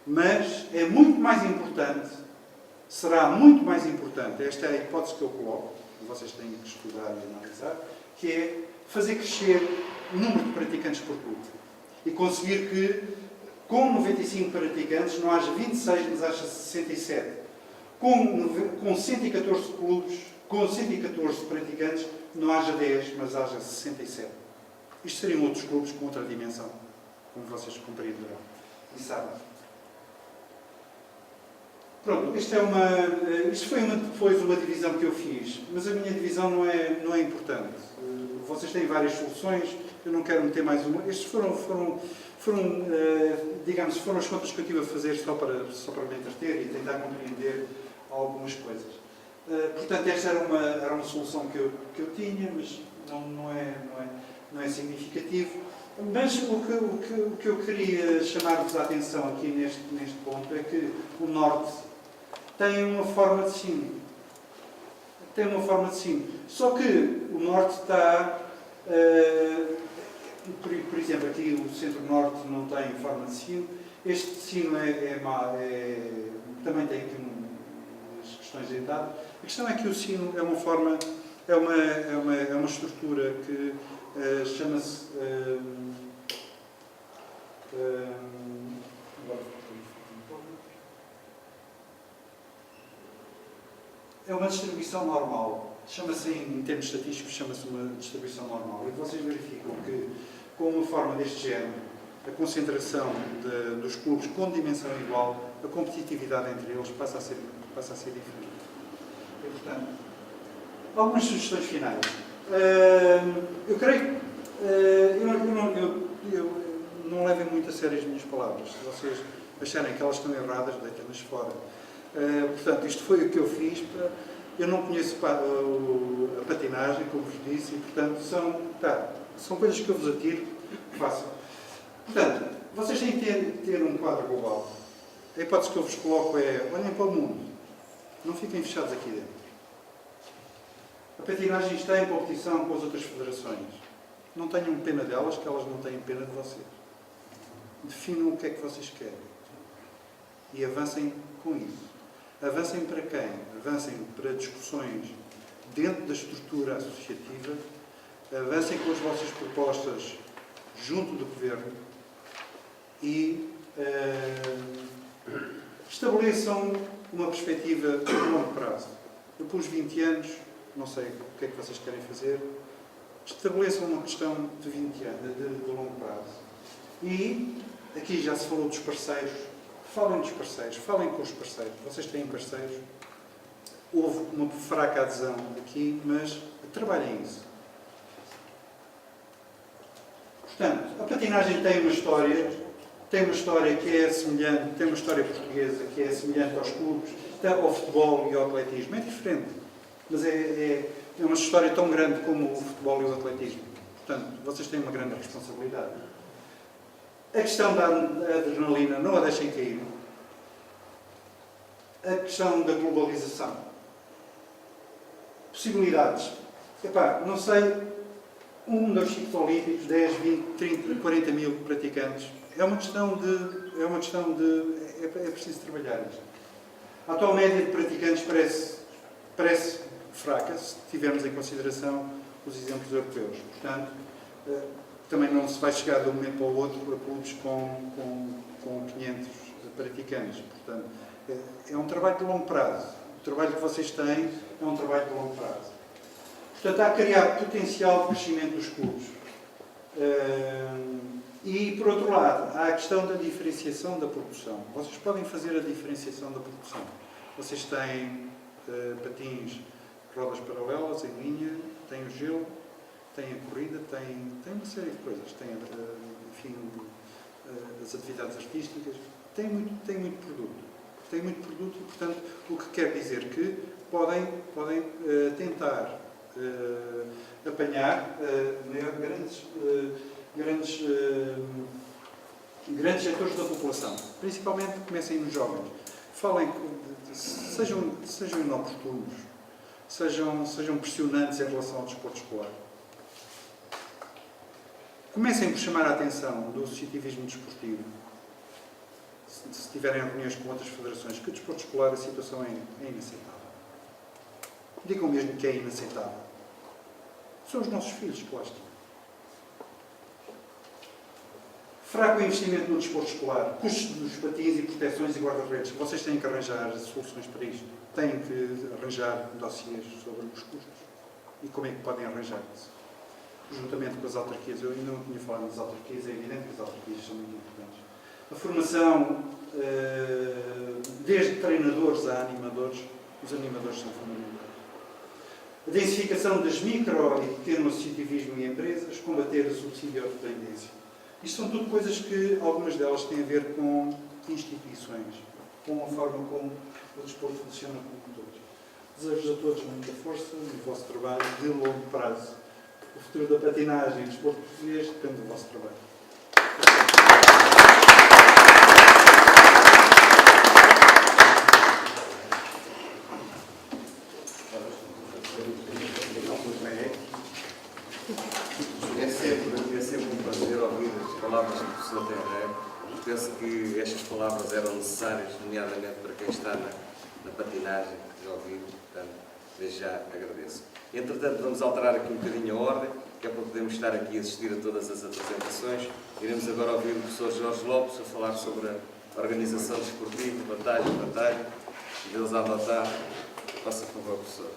S4: mas é muito mais importante, será muito mais importante, esta é a hipótese que eu coloco, que vocês têm que estudar e analisar, que é fazer crescer o número de praticantes por clube e conseguir que, com 95 praticantes, não haja 26, mas haja 67. Com 114 clubes, com 114 praticantes, não haja 10, mas haja 67. Isto seriam outros clubes com outra dimensão, como vocês compreenderão e sabem. Pronto, isto foi depois uma divisão que eu fiz, mas a minha divisão não é importante. Vocês têm várias soluções, eu não quero meter mais uma. Estes foram as contas que eu estive a fazer só para me entreter e tentar compreender algumas coisas. Portanto, esta era uma solução que eu tinha, mas não é significativo. Mas o que eu queria chamar-vos a atenção aqui neste ponto é que o Norte tem uma forma de sino. Só que o Norte está... por exemplo, aqui o Centro-Norte não tem forma de sino. Este sino também tem aqui umas questões de idade. A questão é que o sino é uma forma... É uma estrutura que chama-se... é uma distribuição normal. Chama-se, em termos estatísticos, chama-se uma distribuição normal. E vocês verificam que, com uma forma deste género, a concentração dos clubes com dimensão igual, a competitividade entre eles passa a ser diferente. E, portanto, algumas sugestões finais. Eu creio que não levem muito a sério as minhas palavras. Se vocês acharem que elas estão erradas, deitem-nas fora. Portanto, isto foi o que eu fiz. Eu não conheço a patinagem, como vos disse, e, portanto, são coisas que eu vos atiro, façam. Portanto, vocês têm que ter um quadro global. A hipótese que eu vos coloco é, olhem para o mundo. Não fiquem fechados aqui dentro. A patinagem está em competição com as outras federações. Não tenham pena delas, que elas não têm pena de vocês. Definam o que é que vocês querem. E avancem com isso. Avancem para quem? Avancem para discussões dentro da estrutura associativa. Avancem com as vossas propostas junto do Governo. E estabeleçam uma perspectiva de longo prazo. Eu pus 20 anos, não sei o que é que vocês querem fazer. Estabeleçam uma questão de 20 anos, de longo prazo. E aqui já se falou dos parceiros. Falem dos parceiros, falem com os parceiros. Vocês têm parceiros. Houve uma fraca adesão aqui, mas trabalhem isso. Portanto, a patinagem tem uma história que é semelhante, tem uma história portuguesa que é semelhante aos clubes, ao futebol e ao atletismo. É diferente, mas é uma história tão grande como o futebol e o atletismo. Portanto, vocês têm uma grande responsabilidade. A questão da adrenalina, não a deixem cair. A questão da globalização. Possibilidades. Epá, não sei, dos ciclos olímpicos, 10, 20, 30, 40 mil praticantes. É preciso trabalhar isto. A atual média de praticantes parece fraca, se tivermos em consideração os exemplos europeus. Portanto, também não se vai chegar de um momento para o outro a clubes com 500 praticantes. Portanto, é um trabalho de longo prazo. O trabalho que vocês têm é um trabalho de longo prazo. Portanto, há a criar potencial de crescimento dos clubes. E, por outro lado, há a questão da diferenciação da produção. Vocês podem fazer a diferenciação da produção. Vocês têm patins, rodas paralelas, em linha, têm o gelo, têm a corrida, têm uma série de coisas. Têm, enfim, as atividades artísticas. Têm muito produto. Têm muito produto e, portanto, o que quer dizer que podem tentar apanhar grandes setores da população. Principalmente comecem nos jovens. Sejam inoportunos, sejam pressionantes em relação ao desporto escolar. Comecem por chamar a atenção do associativismo desportivo. Se tiverem reuniões com outras federações, que o desporto escolar a situação é inaceitável. Digam mesmo que é inaceitável. São os nossos filhos que lá estão. Fraco investimento no desporto escolar, custos dos patins e proteções e guarda-redes. Vocês têm que arranjar soluções para isto. Têm que arranjar dossiês sobre os custos. E como é que podem arranjar isso? Juntamente com as autarquias. Eu ainda não tinha falado das autarquias. É evidente que as autarquias são muito importantes. A formação, desde treinadores a animadores, os animadores são fundamentais. A densificação das micro e pequeno associativismo em empresas, combater a subsidiodependência. Isto são tudo coisas que, algumas delas, têm a ver com instituições, com a forma como o desporto funciona como todos. Desejo a todos muita força no vosso trabalho de longo prazo. O futuro da patinagem e do desporto português depende do vosso trabalho.
S1: É sempre um prazer ouvir as palavras do professor Tenreiro. Penso que estas palavras eram necessárias, nomeadamente para quem está na patinagem, que já ouviu, portanto, desde já agradeço. Entretanto, vamos alterar aqui um bocadinho a ordem, que é para podermos estar aqui a assistir a todas as apresentações. Iremos agora ouvir o professor Jorge Lopes a falar sobre a organização desportiva, batalha, e Deus a adotar. Faça favor, professor.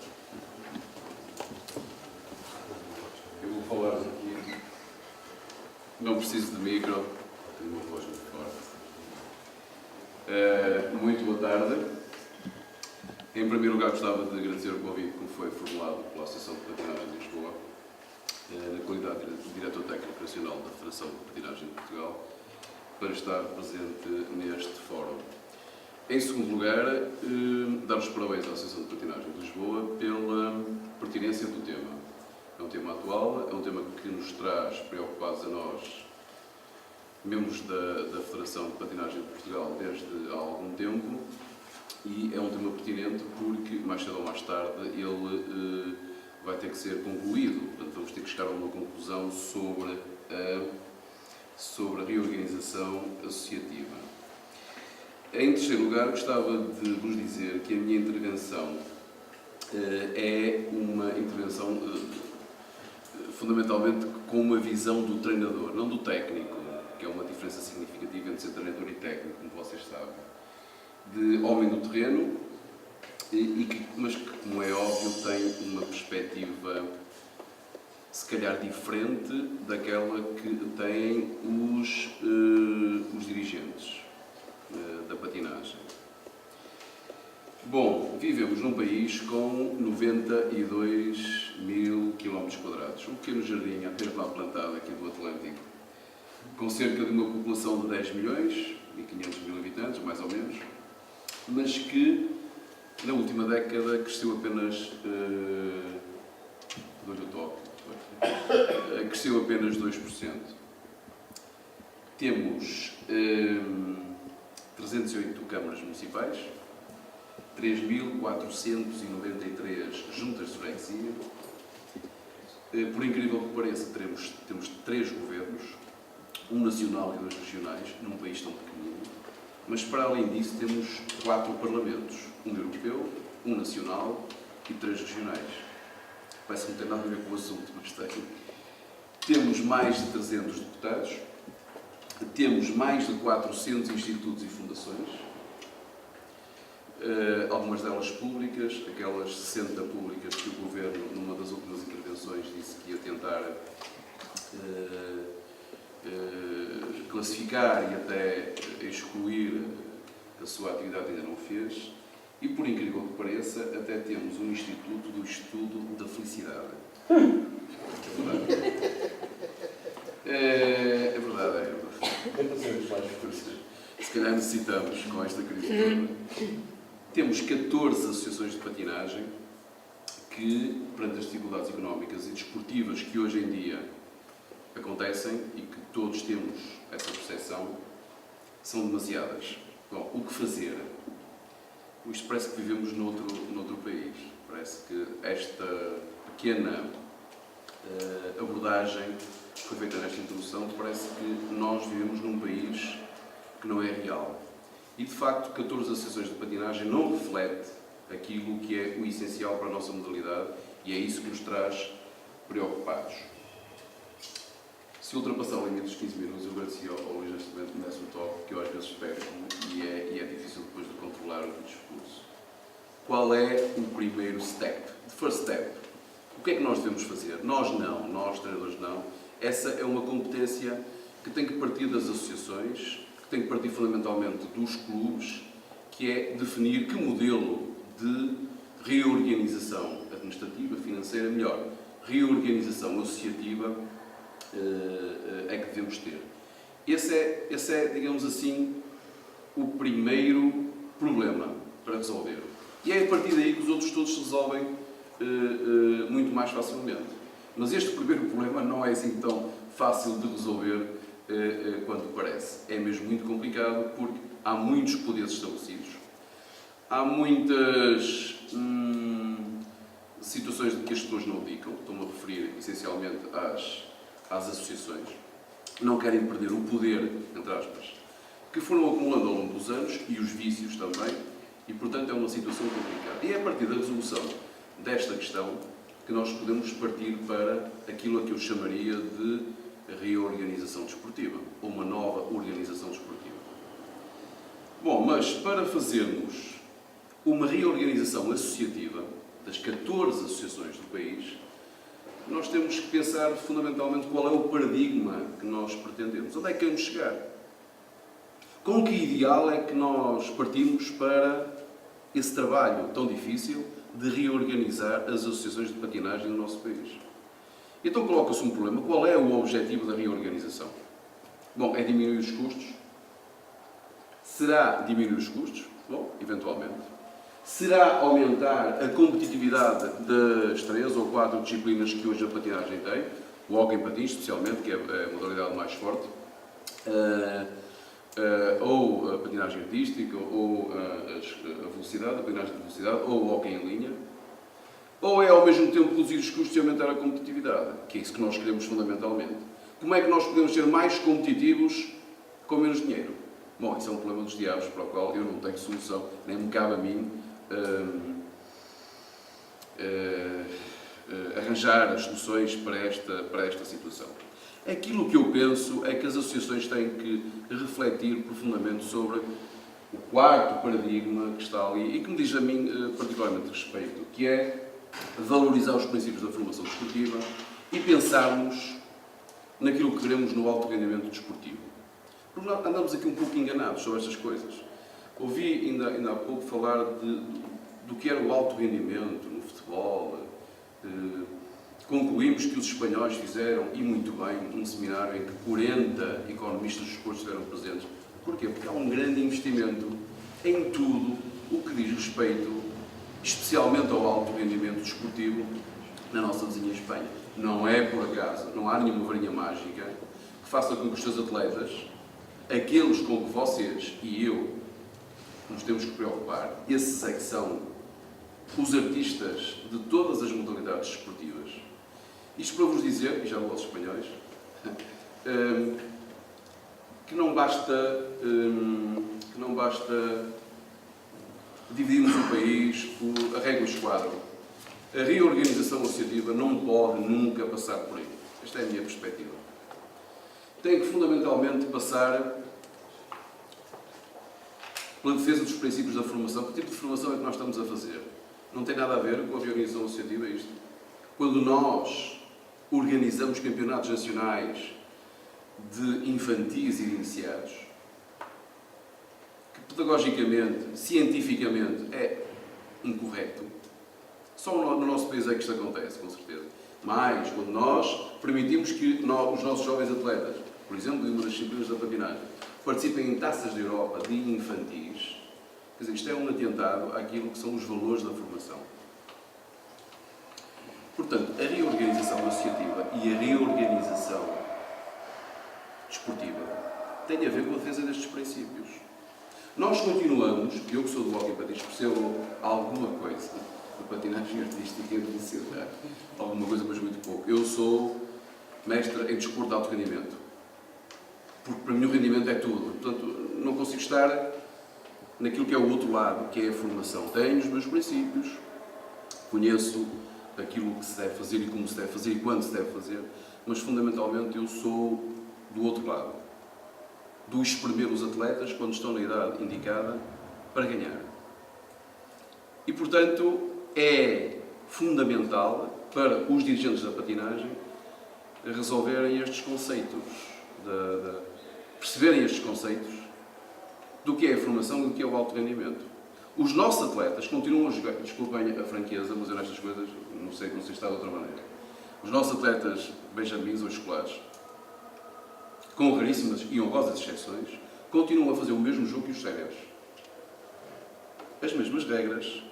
S5: Eu vou falar aqui, não preciso de micro, tenho uma voz muito forte. Muito boa tarde. Em primeiro lugar, gostava de agradecer o convite que me foi formulado pela Associação de Patinagem de Lisboa, na qualidade de Diretor Técnico Nacional da Federação de Patinagem de Portugal, para estar presente neste fórum. Em segundo lugar, dar os parabéns à Associação de Patinagem de Lisboa pela pertinência do tema. É um tema atual, é um tema que nos traz preocupados a nós, membros da Federação de Patinagem de Portugal, desde há algum tempo, e é um tema pertinente porque, mais cedo ou mais tarde, ele vai ter que ser concluído. Portanto, vamos ter que chegar a uma conclusão sobre a reorganização associativa. Em terceiro lugar, gostava de vos dizer que a minha intervenção é uma intervenção fundamentalmente com uma visão do treinador, não do técnico, que é uma diferença significativa entre ser treinador e técnico, como vocês sabem. De homem do terreno, mas que, como é óbvio, tem uma perspectiva se calhar diferente daquela que têm os dirigentes da patinagem. Bom, vivemos num país com 92 mil km². Um pequeno jardim apenas lá plantado aqui do Atlântico com cerca de uma população de 10 milhões e 500 mil habitantes, mais ou menos, mas que na última década cresceu apenas cresceu apenas 2%. Temos 308 câmaras municipais, 3.493 juntas de freguesia. Por incrível que pareça, temos 3 governos, um nacional e 2 regionais, num país tão pequenino, mas para além disso temos 4 parlamentos, um europeu, um nacional e 3 regionais. Parece que não tem nada a ver com o assunto, mas tem. Temos mais de 300 deputados, temos mais de 400 institutos e fundações, algumas delas públicas, aquelas 60 públicas que o Governo, numa das últimas intervenções, disse que ia tentar classificar e até excluir a sua atividade, ainda não o fez. E, por incrível que pareça, até temos um Instituto do Estudo da Felicidade. É verdade. Se calhar necessitamos, com esta crise toda. Temos 14 associações de patinagem que, perante as dificuldades económicas e desportivas que hoje em dia acontecem e que todos temos essa percepção, são demasiadas. Bom, o que fazer? Isto parece que vivemos noutro país. Parece que esta pequena abordagem que foi feita nesta introdução parece que nós vivemos num país que não é real. E, de facto, 14 associações de patinagem não reflete aquilo que é o essencial para a nossa modalidade e é isso que nos traz preocupados. Se ultrapassar o limite dos 15 minutos, eu agradecia ao Luís neste momento que me desse um toque, que eu às vezes perco e é difícil depois de controlar o discurso. Qual é o primeiro step? The first step. O que é que nós devemos fazer? Nós treinadores não. Essa é uma competência que tem que partir das associações, que tem que partir fundamentalmente dos clubes, que é definir que modelo de reorganização administrativa, financeira, melhor, reorganização associativa é que devemos ter. Esse é, digamos assim, o primeiro problema para resolver. E é a partir daí que os outros todos se resolvem muito mais facilmente. Mas este primeiro problema não é assim tão fácil de resolver quanto parece. É mesmo muito complicado porque há muitos poderes estabelecidos, há muitas situações de que as pessoas não dedicam, estou-me a referir essencialmente às associações, não querem perder o poder, entre aspas, que foram acumulando ao longo dos anos e os vícios também, e portanto é uma situação complicada. E é a partir da resolução desta questão que nós podemos partir para aquilo a que eu chamaria de reorganização desportiva, ou uma nova organização desportiva. Bom, mas para fazermos uma reorganização associativa das 14 associações do país, nós temos que pensar fundamentalmente qual é o paradigma que nós pretendemos. Onde é que queremos chegar? Com que ideal é que nós partimos para esse trabalho tão difícil de reorganizar as associações de patinagem no nosso país? Então coloca-se um problema. Qual é o objetivo da reorganização? Bom, é diminuir os custos. Será diminuir os custos? Bom, eventualmente. Será aumentar a competitividade das 3 ou 4 disciplinas que hoje a patinagem tem, o hóquei em patins, especialmente, que é a modalidade mais forte, ou a patinagem artística, ou a velocidade, a patinagem de velocidade, ou o hóquei em linha, ou é ao mesmo tempo reduzir os custos e aumentar a competitividade, que é isso que nós queremos fundamentalmente. Como é que nós podemos ser mais competitivos com menos dinheiro? Bom, isso é um problema dos diabos para o qual eu não tenho solução, nem me cabe a mim arranjar as soluções para esta situação. Aquilo que eu penso é que as associações têm que refletir profundamente sobre o quarto paradigma que está ali e que me diz a mim particularmente respeito, que é valorizar os princípios da formação desportiva e pensarmos naquilo que queremos no alto rendimento desportivo. Porque nós andamos aqui um pouco enganados sobre estas coisas. Ouvi ainda há pouco falar do que era o alto rendimento no futebol. concluímos que os espanhóis fizeram, e muito bem, um seminário em que 40 economistas dos desportos estiveram presentes. Porquê? Porque há um grande investimento em tudo o que diz respeito, especialmente ao alto rendimento desportivo, na nossa vizinha Espanha. Não é por acaso, não há nenhuma varinha mágica que faça com que os seus atletas, aqueles com que vocês e eu nos temos que preocupar, esses é que são os artistas de todas as modalidades desportivas. Isto para vos dizer, e já vou aos espanhóis, que não basta dividirmos o país por a régua esquadro. A reorganização associativa não pode nunca passar por aí. Esta é a minha perspectiva. Tem que fundamentalmente passar pela defesa dos princípios da formação. Que tipo de formação é que nós estamos a fazer? Não tem nada a ver com a reorganização associativa isto. Quando nós organizamos campeonatos nacionais de infantis e de iniciados, que pedagogicamente, cientificamente é incorreto, só no nosso país é que isto acontece, com certeza. Mas quando nós permitimos que os nossos jovens atletas, por exemplo, de uma das disciplinas da patinagem, participem em taças de Europa de infantis, quer dizer, isto é um atentado àquilo que são os valores da formação. Portanto, a reorganização associativa e a reorganização desportiva têm a ver com a defesa destes princípios. Nós continuamos, eu que sou do hóquei patins, percebo alguma coisa de patinagem artística e de velocidade, alguma coisa, mas muito pouco. Eu sou mestre em desporto de alto rendimento, porque para mim o rendimento é tudo. Portanto, não consigo estar naquilo que é o outro lado, que é a formação. Tenho os meus princípios, conheço aquilo que se deve fazer e como se deve fazer e quando se deve fazer, mas fundamentalmente eu sou do outro lado, do espremer os atletas quando estão na idade indicada para ganhar. E, portanto, é fundamental para os dirigentes da patinagem resolverem estes conceitos, perceberem estes conceitos do que é a formação e do que é o alto rendimento. Os nossos atletas continuam a jogar, desculpem a franqueza, mas eu nestas coisas não sei se está de outra maneira. Os nossos atletas benjamins ou escolares, com raríssimas e honrosas exceções, continuam a fazer o mesmo jogo que os séniores. As mesmas regras,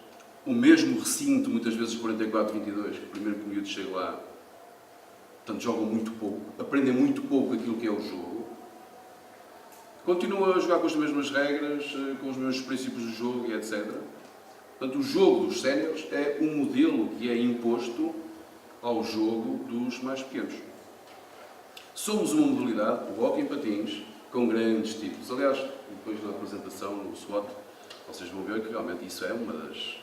S5: o mesmo recinto, muitas vezes 44-22, que o primeiro que o miúdo chega lá, portanto jogam muito pouco, aprendem muito pouco aquilo que é o jogo, continuam a jogar com as mesmas regras, com os mesmos princípios do jogo e etc. Portanto, o jogo dos séniores é um modelo que é imposto ao jogo dos mais pequenos. Somos uma modalidade, o hóquei em patins, com grandes títulos. Aliás, depois da apresentação no SWOT, vocês vão ver que realmente isso é uma das...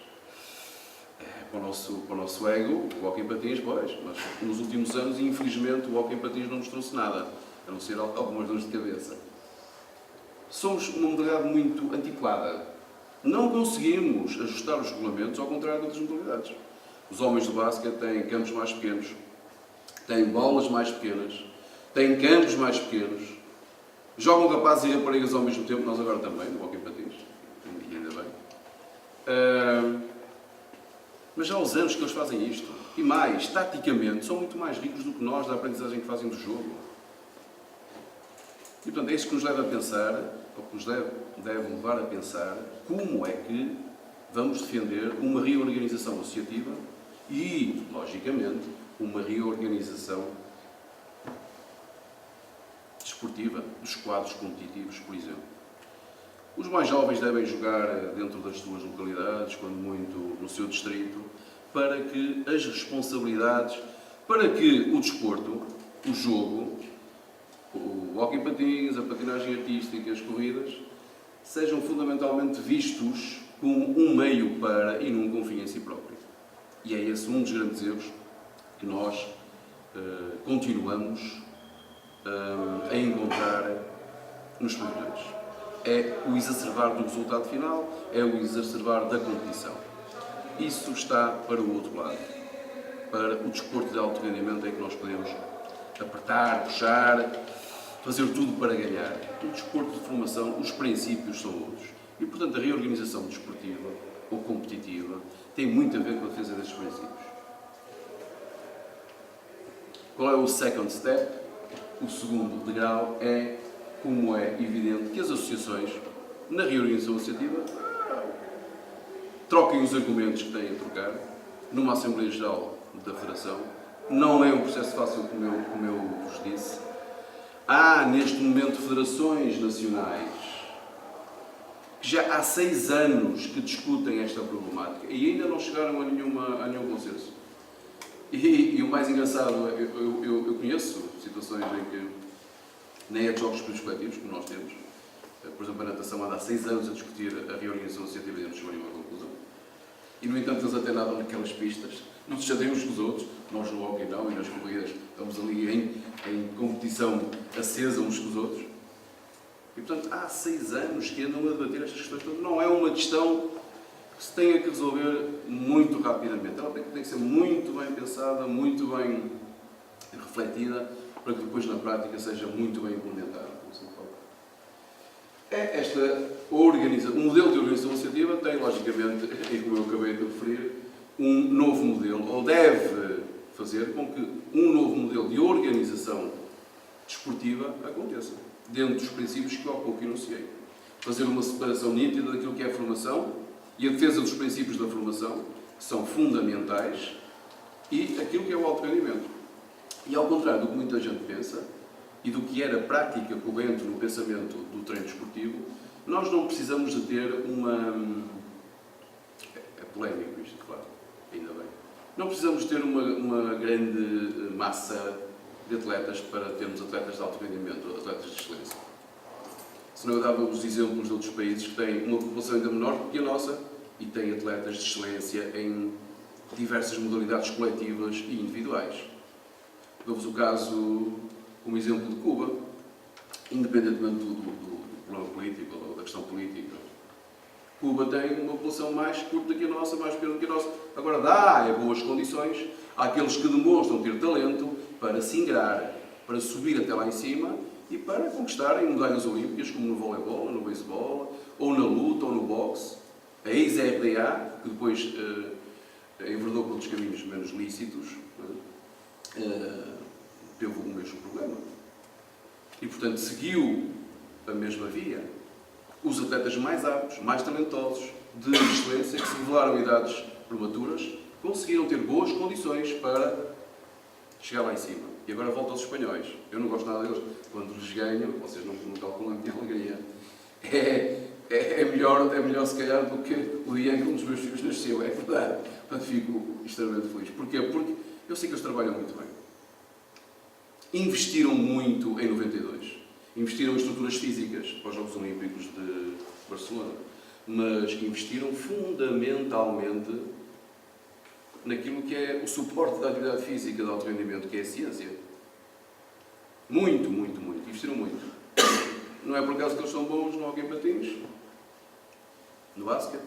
S5: para o nosso ego, o hóquei em patins, pois, mas nos últimos anos, infelizmente, o hóquei em patins não nos trouxe nada, a não ser algumas dores de cabeça. Somos uma modalidade muito antiquada. Não conseguimos ajustar os regulamentos ao contrário de outras modalidades. Os homens do basquete têm campos mais pequenos, têm bolas mais pequenas, têm campos mais pequenos, jogam rapazes e raparigas ao mesmo tempo, nós agora também, no hóquei em patins, e ainda bem. Mas já há uns anos que eles fazem isto. E mais, taticamente, são muito mais ricos do que nós da aprendizagem que fazem do jogo. E, portanto, é isso que nos leva a pensar, ou que nos deve levar a pensar, como é que vamos defender uma reorganização associativa e, logicamente, uma reorganização desportiva dos quadros competitivos, por exemplo. Os mais jovens devem jogar dentro das suas localidades, quando muito no seu distrito, para que as responsabilidades, para que o desporto, o jogo, o hóquei em patins, a patinagem artística, as corridas, sejam fundamentalmente vistos como um meio para e não com fim em si próprio. E é esse um dos grandes erros que nós continuamos a encontrar nos pavilhões. É o exacerbar do resultado final, é o exacerbar da competição. Isso está para o outro lado. Para o desporto de alto rendimento é que nós podemos apertar, puxar, fazer tudo para ganhar. O desporto de formação, os princípios são outros. E, portanto, a reorganização desportiva ou competitiva tem muito a ver com a defesa destes princípios. Qual é o second step? O segundo degrau é, como é evidente, que as associações, na reunião associativa, troquem os argumentos que têm a trocar numa Assembleia Geral da Federação. Não é um processo fácil, como eu vos disse. Há, neste momento, federações nacionais que já há 6 anos que discutem esta problemática e ainda não chegaram a nenhum consenso. E o mais engraçado, eu conheço situações em que nem é de jogos coletivos, como nós temos. Por exemplo, a natação anda há 6 anos a discutir a reorganização associativa e não chegou a nenhuma conclusão. E, no entanto, eles até nadam naquelas pistas, não se chateiam uns com os outros, nós no hockey não, e nas corridas estamos ali em competição acesa uns com os outros. E, portanto, há 6 anos que andam a debater estas questões. Portanto, não é uma questão que se tenha que resolver muito rapidamente. Ela tem que ser muito bem pensada, muito bem refletida, para que depois, na prática, seja muito bem implementada. O modelo de organização associativa tem, logicamente, e como eu acabei de referir, um novo modelo, ou deve fazer com que um novo modelo de organização desportiva aconteça, dentro dos princípios que eu há pouco enunciei. Fazer uma separação nítida daquilo que é a formação e a defesa dos princípios da formação, que são fundamentais, e aquilo que é o alto rendimento. E ao contrário do que muita gente pensa, e do que era prática corrente no pensamento do treino desportivo, nós não precisamos de ter uma... É polémico isto, claro, ainda bem. Não precisamos ter uma grande massa de atletas para termos atletas de alto rendimento, atletas de excelência. Senão eu dava os exemplos de outros países que têm uma população ainda menor do que a nossa e têm atletas de excelência em diversas modalidades coletivas e individuais. Dou-vos o caso, como exemplo de Cuba, independentemente do problema político ou da questão política. Cuba tem uma população mais curta que a nossa, mais pequena que a nossa. Agora dá boas condições àqueles que demonstram ter talento para se ingrar, para subir até lá em cima e para conquistarem medalhas olímpicas, como no voleibol, ou no beisebol, ou na luta, ou no boxe. A ex-RDA, que depois enverdou por outros caminhos menos lícitos, teve o mesmo problema. E, portanto, seguiu a mesma via. Os atletas mais aptos, mais talentosos, de excelência, que se revelaram em idades prematuras, conseguiram ter boas condições para chegar lá em cima. E agora volta aos espanhóis. Eu não gosto nada deles. Quando lhes ganho, vocês não calculam a minha alegria. É melhor se calhar do que o dia em que um dos meus filhos nasceu. É verdade. Portanto, fico extremamente feliz. Porquê? Porque eu sei que eles trabalham muito bem. Investiram muito em 92. Investiram em estruturas físicas para os Jogos Olímpicos de Barcelona. Mas investiram fundamentalmente naquilo que é o suporte da atividade física de alto rendimento, que é a ciência. Muito, muito, muito. Investiram muito. Não é por acaso que eles são bons no hóquei em patins, no basquete,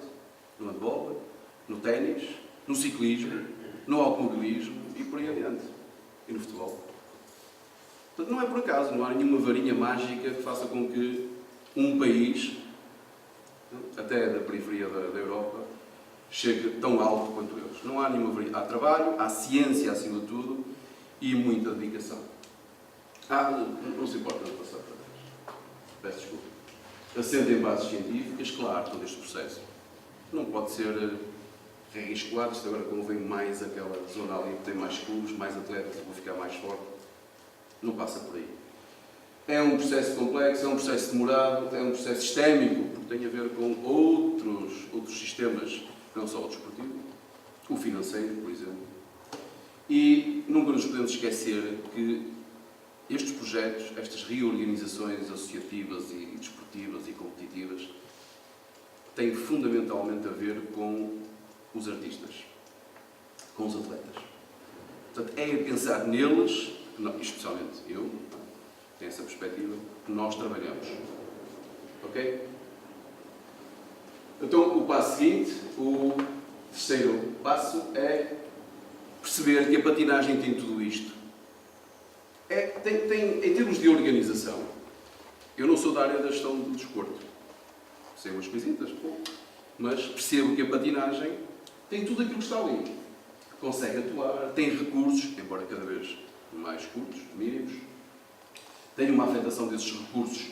S5: no handball, no ténis, no ciclismo, no automobilismo e por aí adiante. E no futebol. Portanto, não é por acaso, não há nenhuma varinha mágica que faça com que um país, até da periferia da Europa, chegue tão alto quanto eles. Não há nenhuma varinha. Há trabalho, há ciência acima de tudo e muita dedicação. Não se importa de passar para trás. Peço desculpa. Assentem bases científicas, claro, todo este processo. Não pode ser arriscado, isto agora como vem mais aquela zona ali que tem mais clubes, mais atletas, vou ficar mais forte. Não passa por aí. É um processo complexo, é um processo demorado, é um processo sistémico, porque tem a ver com outros sistemas, não só o desportivo, o financeiro, por exemplo. E nunca nos podemos esquecer que estes projetos, estas reorganizações associativas e desportivas e competitivas, têm fundamentalmente a ver com os artistas, com os atletas. Portanto, é pensar neles, especialmente eu, tenho essa perspectiva, que nós trabalhamos. Ok? Então, o passo seguinte, o terceiro passo, é perceber que a patinagem tem tudo isto. Em termos de organização, eu não sou da área da gestão do desporto. Sei umas coisitas, mas percebo que a patinagem tem tudo aquilo que está ali. Consegue atuar, tem recursos, embora cada vez mais curtos, mínimos, tenha uma afetação desses recursos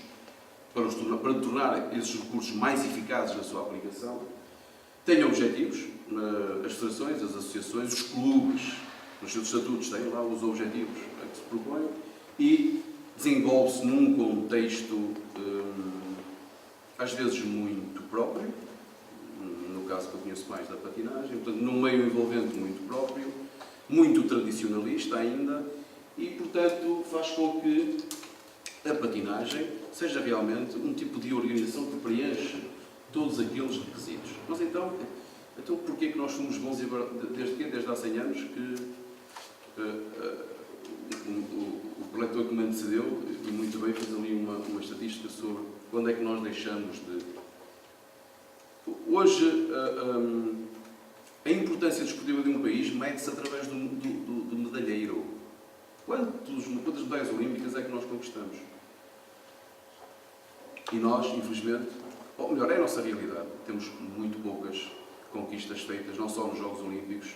S5: para tornar esses recursos mais eficazes na sua aplicação, tenha objetivos, as federações, as associações, os clubes, nos seus estatutos têm lá os objetivos a que se propõem e desenvolve-se num contexto às vezes muito próprio, no caso que eu conheço mais da patinagem, portanto, num meio envolvente muito próprio, muito tradicionalista ainda, e, portanto, faz com que a patinagem seja realmente um tipo de organização que preenche todos aqueles requisitos. Mas então porquê que nós somos bons desde há 100 anos que o preletor que me antecedeu, e muito bem, fez ali uma estatística sobre quando é que nós deixamos de... Hoje, a importância desportiva de um país mede-se através do medalheiro. Quantas medalhas olímpicas é que nós conquistamos? E nós, infelizmente, ou melhor, é a nossa realidade, temos muito poucas conquistas feitas, não só nos Jogos Olímpicos,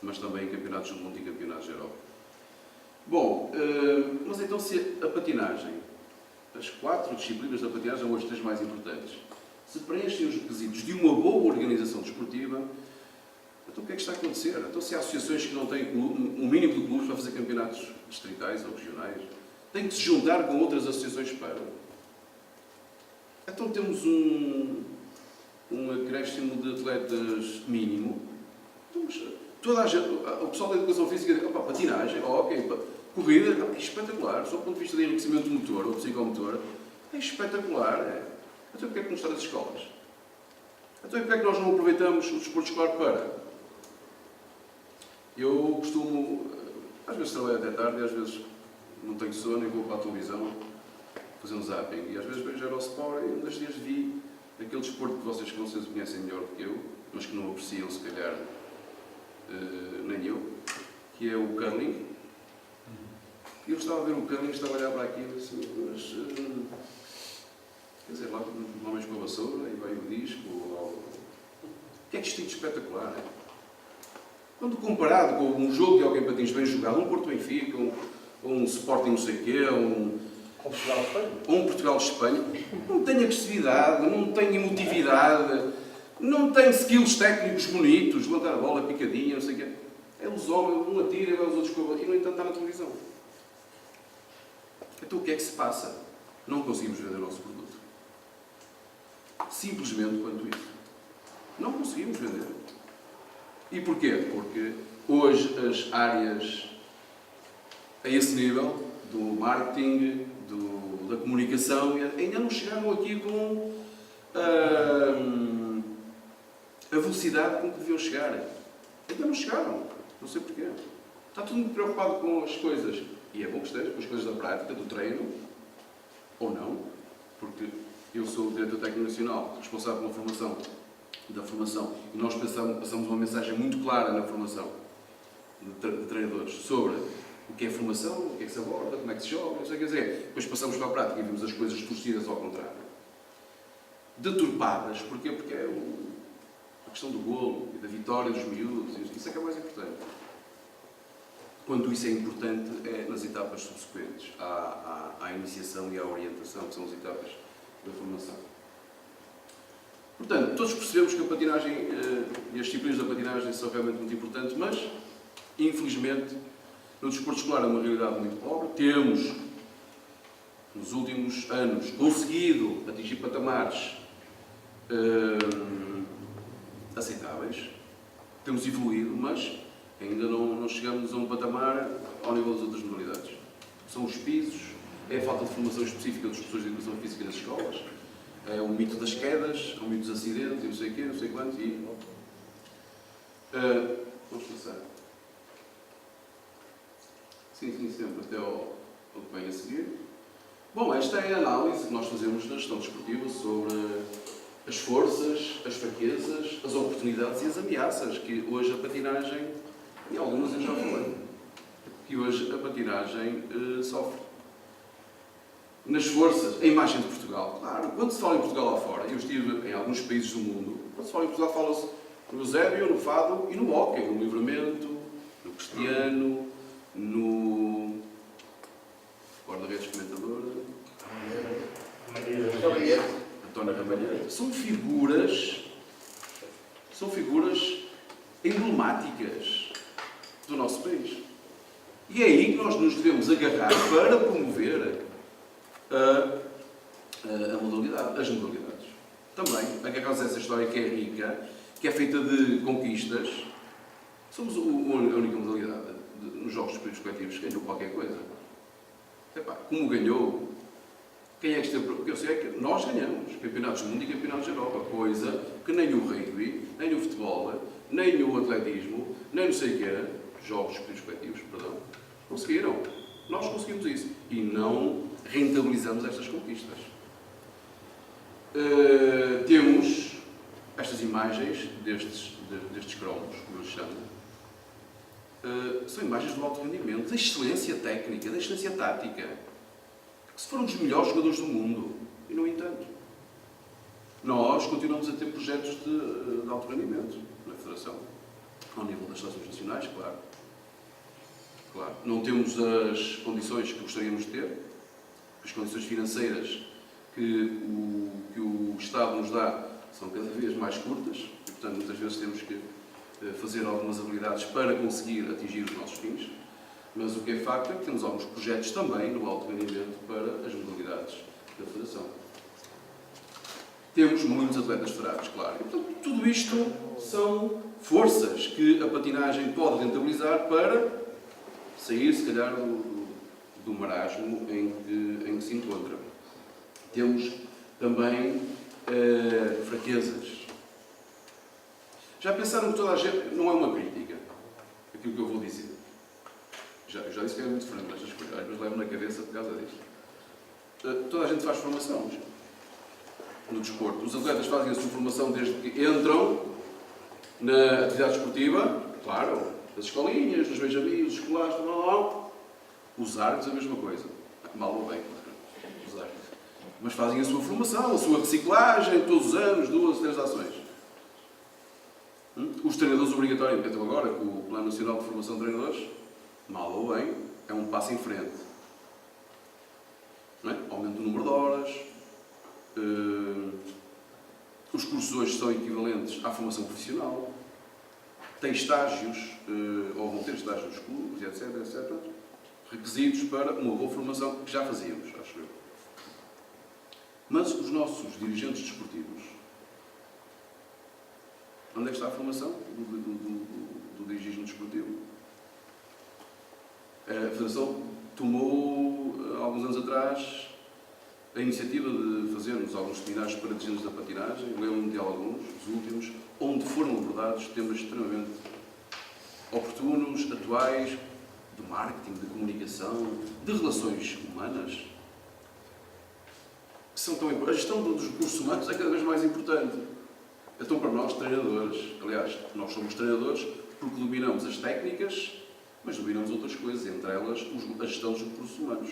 S5: mas também em campeonatos do mundo e campeonatos da Europa. Bom, mas então se a patinagem, as 4 disciplinas da patinagem, ou as 3 mais importantes, se preenchem os requisitos de uma boa organização desportiva, então o que é que está a acontecer? Então se há associações que não têm um mínimo de clubes para fazer campeonatos distritais ou regionais, têm que se juntar com outras associações para... Então temos um acréscimo de atletas mínimo. Toda a gente, o pessoal da educação física diz, patinagem, ok, corrida, é espetacular, só do ponto de vista de enriquecimento motor ou psicomotor, é espetacular. Então porquê é que não está nas escolas? Então porquê é que nós não aproveitamos o desporto escolar para? Eu costumo, às vezes trabalho até tarde e às vezes não tenho sono e vou para a televisão fazer um zapping. E às vezes vejo Eurosport e um destes dias vi aquele desporto que vocês com certeza conhecem melhor do que eu, mas que não apreciam se calhar nem eu, que é o curling. E eu estava a ver o curling, estava a olhar para aquilo assim, mas quer dizer, lá homens com a vassoura e vai o disco, o que é que isto é espetacular, é? Quando comparado com um jogo de alguém patins bem jogado, um Porto Benfica, um Sporting não sei o quê, um Portugal de Espanha, não tem agressividade, não tem emotividade, não tem skills técnicos bonitos, levantar a bola, picadinha, não sei o quê. É os homens, um atira e vai os outros com a bola, e no entanto está na televisão. Então o que é que se passa? Não conseguimos vender o nosso produto. Simplesmente quanto isso. Não conseguimos vender. E porquê? Porque hoje as áreas a esse nível, do marketing, da comunicação, ainda não chegaram aqui com a velocidade com que deviam chegar. Ainda não chegaram. Não sei porquê. Está todo muito preocupado com as coisas. E é bom que esteja, com as coisas da prática, do treino. Ou não. Porque eu sou o diretor técnico nacional, responsável pela formação, e nós passamos uma mensagem muito clara na formação de treinadores sobre o que é formação, o que é que se aborda, como é que se joga, não sei o que dizer. Depois passamos para a prática e vimos as coisas torcidas ao contrário. Deturpadas, porquê? Porque é a questão do golo e da vitória dos miúdos, isso é que é mais importante. Quando isso é importante é nas etapas subsequentes à iniciação e à orientação, que são as etapas da formação. Portanto, todos percebemos que a patinagem e as disciplinas da patinagem são realmente muito importantes, mas, infelizmente, no desporto escolar é uma realidade muito pobre. Temos, nos últimos anos, conseguido atingir patamares aceitáveis. Temos evoluído, mas ainda não chegamos a um patamar ao nível das outras modalidades. São os pisos, é a falta de formação específica dos professores de educação física nas escolas, é o mito das quedas, é o mito dos acidentes, e não sei o quê, não sei quanto, e... vamos passar. Sim, sempre, até ao que vem a seguir. Bom, esta é a análise que nós fazemos na gestão desportiva sobre as forças, as fraquezas, as oportunidades e as ameaças que hoje a patinagem, e algumas eu já falei, que hoje a patinagem sofre. Nas forças, a imagem de Portugal, claro, quando se fala em Portugal lá fora, eu estive em alguns países do mundo, quando se fala em Portugal fala-se no Eusébio, no Fado e no hóquei, no livramento, no cristiano, no são figuras emblemáticas do nosso país. E é aí que nós nos devemos agarrar para promover a modalidade, as modalidades. Também, agarrar-nos a essa história que é rica, que é feita de conquistas. Somos a única modalidade nos Jogos Desportivos Coletivos que ganhou qualquer coisa. Epá, como ganhou? Quem é que esteve? Porque eu sei que nós ganhamos campeonatos do mundo e campeonatos da Europa, coisa que nem o rugby, nem o futebol, nem o atletismo, nem não sei o quê, Jogos Desportivos Coletivos, perdão, conseguiram. Nós conseguimos isso. E não rentabilizamos estas conquistas. Temos estas imagens destes cromos, como eu chamo. São imagens do alto rendimento, da excelência técnica, da excelência tática. Que se foram dos melhores jogadores do mundo. E, no entanto, nós continuamos a ter projetos de alto rendimento na Federação. Ao nível das seleções nacionais, claro. Claro. Não temos as condições que gostaríamos de ter. As condições financeiras que o Estado nos dá são cada vez mais curtas. E, portanto, muitas vezes temos que fazer algumas habilidades para conseguir atingir os nossos fins. Mas o que é facto é que temos alguns projetos também no alto rendimento para as modalidades da Federação. Temos muitos atletas federados, claro. E, portanto, tudo isto são forças que a patinagem pode rentabilizar para sair, se calhar, do marasmo em que se encontra. Temos também fraquezas. Já pensaram que toda a gente... Não é uma crítica, aquilo que eu vou dizer. Eu já disse que é muito franco nestas coisas, às vezes levo na cabeça por causa disto. Toda a gente faz formação no desporto. Os atletas fazem a sua formação desde que entram na atividade esportiva, claro, das escolinhas, dos benjamins, dos escolares, os árbitros a mesma coisa. Mal ou bem, claro, os árbitros. Mas fazem a sua formação, a sua reciclagem, todos os anos, 2, 3 ações. Os treinadores obrigatoriamente, então agora, com o Plano Nacional de Formação de Treinadores, mal ou bem, é um passo em frente. Não é? Aumento do número de horas. Os cursos hoje são equivalentes à formação profissional. Tem estágios, ou vão ter estágios nos clubes, etc, etc. Requisitos para uma boa formação, que já fazíamos, acho eu. Mas os nossos dirigentes desportivos, onde é que está a formação do dirigismo desportivo? A Federação tomou, há alguns anos atrás, a iniciativa de fazermos alguns seminários para dirigentes da patinagem, lembro-me de alguns, os últimos, onde foram abordados temas extremamente oportunos, atuais, de marketing, de comunicação, de relações humanas, que são tão importantes. A gestão dos recursos humanos é cada vez mais importante. Então, para nós, treinadores, aliás, nós somos treinadores porque dominamos as técnicas, mas dominamos outras coisas, entre elas a gestão dos recursos humanos.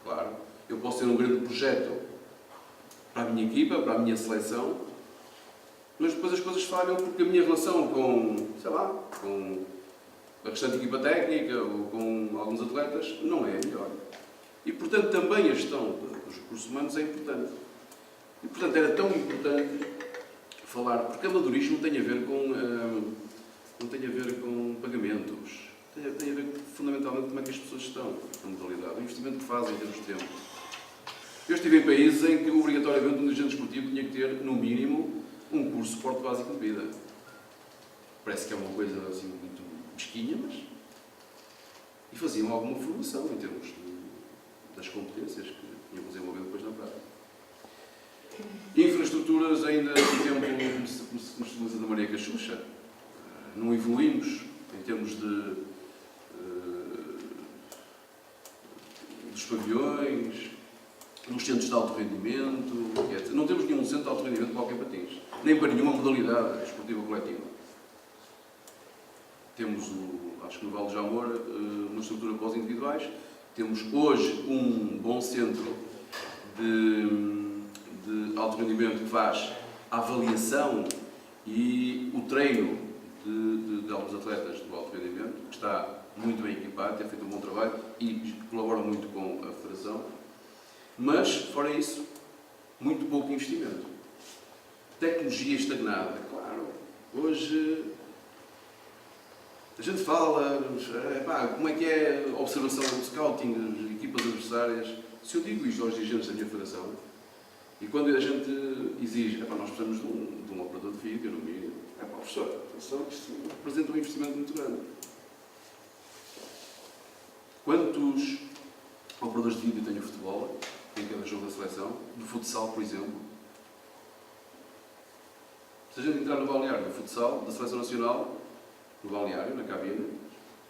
S5: Claro, eu posso ter um grande projeto para a minha equipa, para a minha seleção, mas depois as coisas falham porque a minha relação com, sei lá, com a restante equipa técnica ou com alguns atletas não é a melhor. E, portanto, também a gestão dos recursos humanos é importante. E, portanto, era tão importante falar, porque amadorismo tem a ver com, não tem a ver com pagamentos, tem a ver fundamentalmente como é que as pessoas estão na modalidade, o investimento que fazem em termos de tempo. Eu estive em países em que obrigatoriamente um dirigente esportivo tinha que ter, no mínimo, um curso de suporte básico de vida. Parece que é uma coisa assim muito mesquinha, mas... E faziam alguma formação em termos das competências que tinham que desenvolver depois na prática. Infraestruturas ainda, por exemplo, como se utiliza da Maria Cachucha, não evoluímos em termos dos pavilhões, nos centros de alto rendimento, etc. Não temos nenhum centro de alto rendimento para qualquer patins, nem para nenhuma modalidade esportiva coletiva. Temos, acho que no Vale de Jamor, uma estrutura para os individuais. Temos hoje um bom centro de alto rendimento que faz a avaliação e o treino de alguns atletas do alto rendimento, que está muito bem equipado, tem feito um bom trabalho e colabora muito com a Federação. Mas, fora isso, muito pouco investimento. Tecnologia estagnada. Claro, hoje a gente fala, como é que é a observação, o scouting, as equipas adversárias. Se eu digo isto aos dirigentes da minha federação, e quando a gente exige, nós precisamos de um operador de vídeo, no mínimo, professor, atenção que isto representa um investimento muito grande. Quantos operadores de vídeo tem o futebol, em cada jogo da seleção? Do futsal, por exemplo. Se a gente entrar no balneário do futsal, da Seleção Nacional, no balneário, na cabine,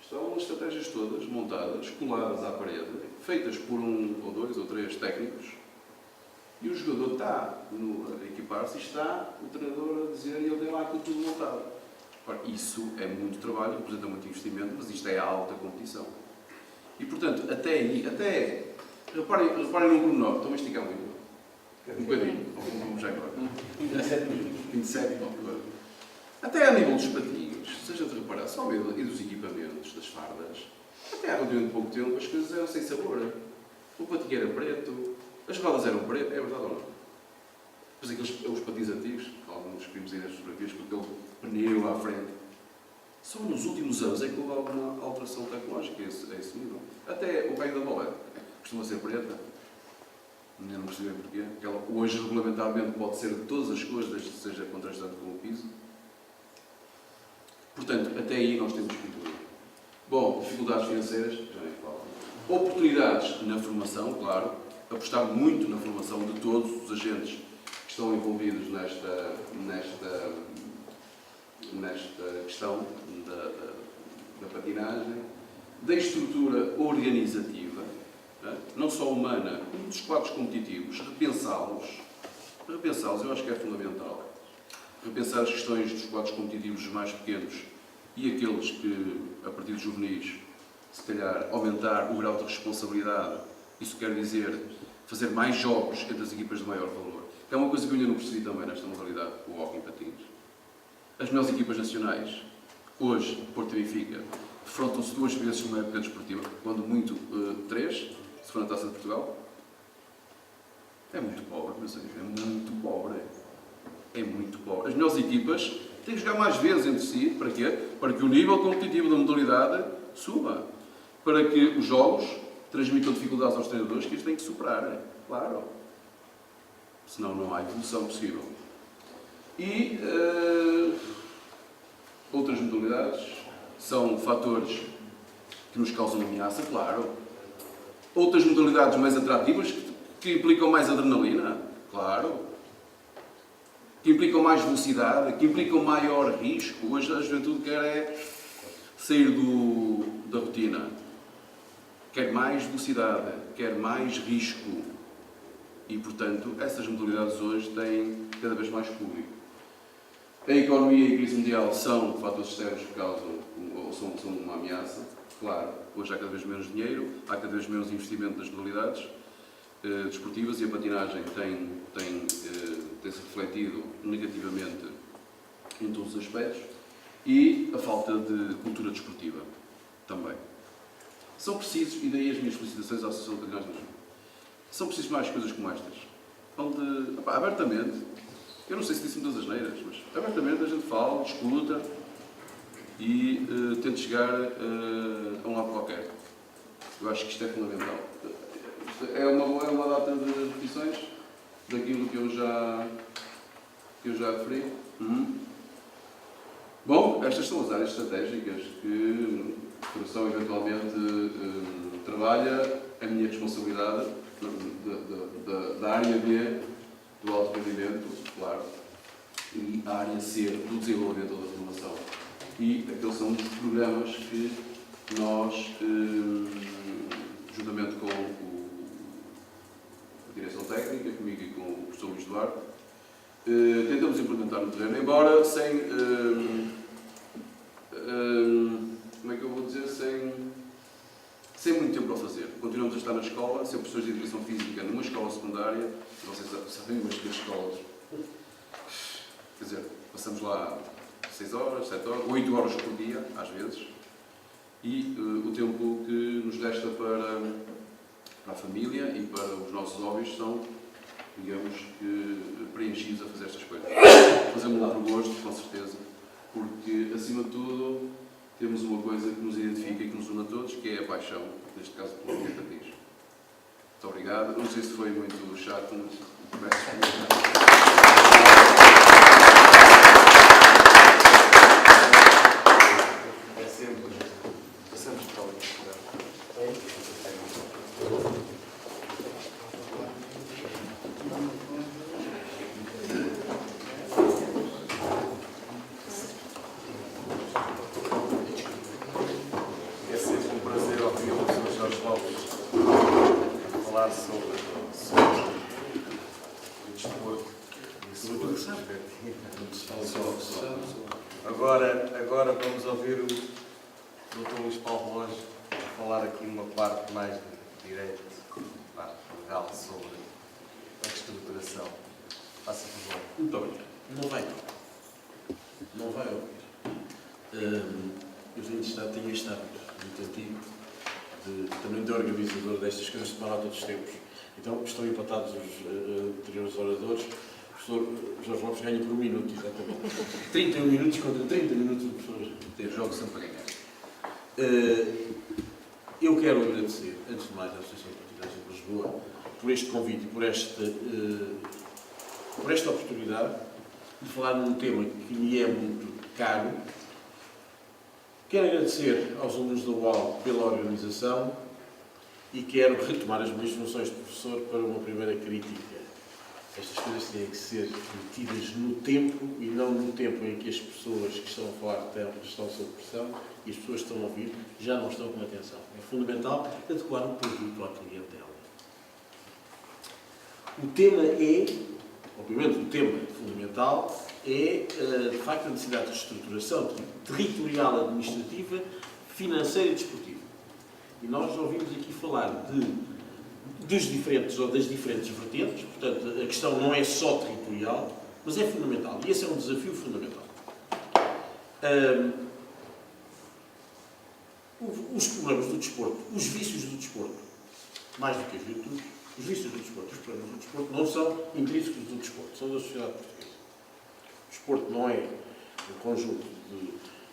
S5: estão as estratégias todas montadas, coladas à parede, feitas por um, ou dois, ou três técnicos, e o jogador está a equipar-se e está o treinador a dizer, e ele tem lá aquilo tudo montado. Ora, isso é muito trabalho, representa muito investimento, mas isto é a alta competição. E, portanto, até aí, reparem num pormenor, estou-me a esticar muito. Um bocadinho, vamos já agora.
S3: 27 minutos.
S5: 27 minutos. Até a nível dos patinhos, se a gente reparar, só e dos equipamentos, das fardas, até há relativamente pouco tempo as coisas eram sem sabor. O patinho era preto, as rodas eram pretas, é verdade ou não? Pois aqueles patins antigos, alguns que vimos aí nas fotografias, com aquele pneu à frente. Só nos últimos anos é que houve alguma alteração tecnológica a esse nível. Até o caio da bola costuma ser preta. Eu não percebi porquê. Ela, hoje, regulamentarmente, pode ser de todas as cores, desde que seja contrastante com o piso. Portanto, até aí nós temos que incluir. Bom, dificuldades financeiras, já nem falo. Oportunidades na formação, claro. Apostar muito na formação de todos os agentes que estão envolvidos nesta questão da patinagem, da estrutura organizativa, não só humana, como dos quadros competitivos, repensá-los, eu acho que é fundamental. Repensar as questões dos quadros competitivos mais pequenos e aqueles que, a partir de juvenis, se calhar aumentar o grau de responsabilidade. Isso quer dizer fazer mais jogos entre as equipas de maior valor. É uma coisa que eu ainda não percebi também nesta modalidade, o hóquei em patins. As melhores equipas nacionais, hoje, Porto e Benfica, defrontam-se 2 vezes numa época desportiva, quando muito 3, se for na Taça de Portugal. É muito pobre, meus amigos, é muito pobre. É muito pobre. As melhores equipas têm que jogar mais vezes entre si. Para quê? Para que o nível competitivo da modalidade suba. Para que os jogos transmitam dificuldades aos treinadores que eles têm que superar. Claro. Senão não há evolução possível. E outras modalidades são fatores que nos causam ameaça, claro. Outras modalidades mais atrativas que implicam mais adrenalina, claro. Que implicam mais velocidade, que implicam maior risco. Hoje a juventude quer sair da rotina. Quer mais velocidade, quer mais risco. E, portanto, essas modalidades hoje têm cada vez mais público. A economia e a crise mundial são fatores externos que causam, ou são uma ameaça. Claro, hoje há cada vez menos dinheiro, há cada vez menos investimento nas modalidades desportivas e a patinagem tem-se refletido negativamente em todos os aspectos. E a falta de cultura desportiva também. São precisos, e daí as minhas felicitações à Associação de Patinagem de Lisboa, são precisas mais coisas como estas, onde, abertamente, eu não sei se disse muitas asneiras, mas abertamente a gente fala, discuta e tenta chegar a um lado qualquer. Eu acho que isto é fundamental. Isto é uma data de repetições daquilo que eu já referi. Bom, estas são as áreas estratégicas que a Federação eventualmente trabalha. A minha responsabilidade da área B do alto rendimento, claro, e a área C do desenvolvimento da formação. E aqueles são os programas que nós, juntamente com a direção técnica, comigo e com o professor Luís Duarte, tentamos implementar no terreno, embora sem, como é que eu vou dizer, sem muito tempo para o fazer. Continuamos a estar na escola, ser professores de educação física numa escola secundária, vocês sabem, mas que as escolas, quer dizer, passamos lá 6 horas, 7 horas, 8 horas por dia, às vezes, e o tempo que nos resta para a família e para os nossos hobbies são digamos, que preenchidos a fazer estas coisas. Fazemos por gosto, com certeza, porque, acima de tudo, temos uma coisa que nos identifica e que nos une a todos, que é a paixão, neste caso, pelo Hockey Patins. Muito obrigado. Não sei se foi muito chato, mas
S1: É sempre. Passamos para o É sempre um prazer ouvir o Sr. Jorge Lopes falar sobre o desporto e a sua perspectiva. Agora vamos ouvir o Dr. Luís Paulo Rojo falar aqui numa parte mais de direito, parte legal, sobre a reestruturação. Faça favor.
S6: Muito obrigado. Não vai ouvir. Eu tenho este hábito muito antigo, também de organizador destas coisas, de tomar nota dos tempos. Então, estão empatados os anteriores oradores. O professor Jorge Lopes ganha por 1 minuto, exatamente. 31 minutos contra 30 minutos do professor.
S5: ter jogos sempre para ganhar.
S6: Eu quero agradecer, antes de mais, à Associação de Patinagens de Lisboa por este convite e por esta oportunidade de falar num tema que me é muito caro. Quero agradecer aos alunos da UAL pela organização e quero retomar as minhas funções de professor para uma primeira crítica. Estas coisas têm que ser metidas no tempo e não no tempo em que as pessoas que estão a falar estão sob pressão e as pessoas que estão a ouvir já não estão com atenção. É fundamental adequar o produto à clientela. O tema é, obviamente, o tema fundamental é, de facto, a necessidade de reestruturação territorial, administrativa, financeira e desportiva. E nós ouvimos aqui falar das diferentes vertentes, portanto, a questão não é só territorial, mas é fundamental. E esse é um desafio fundamental. Os problemas do desporto, os vícios do desporto, mais do que as virtudes, os vícios do desporto, os problemas do desporto não são intrínsecos do desporto, são da sociedade portuguesa. O desporto não é um conjunto de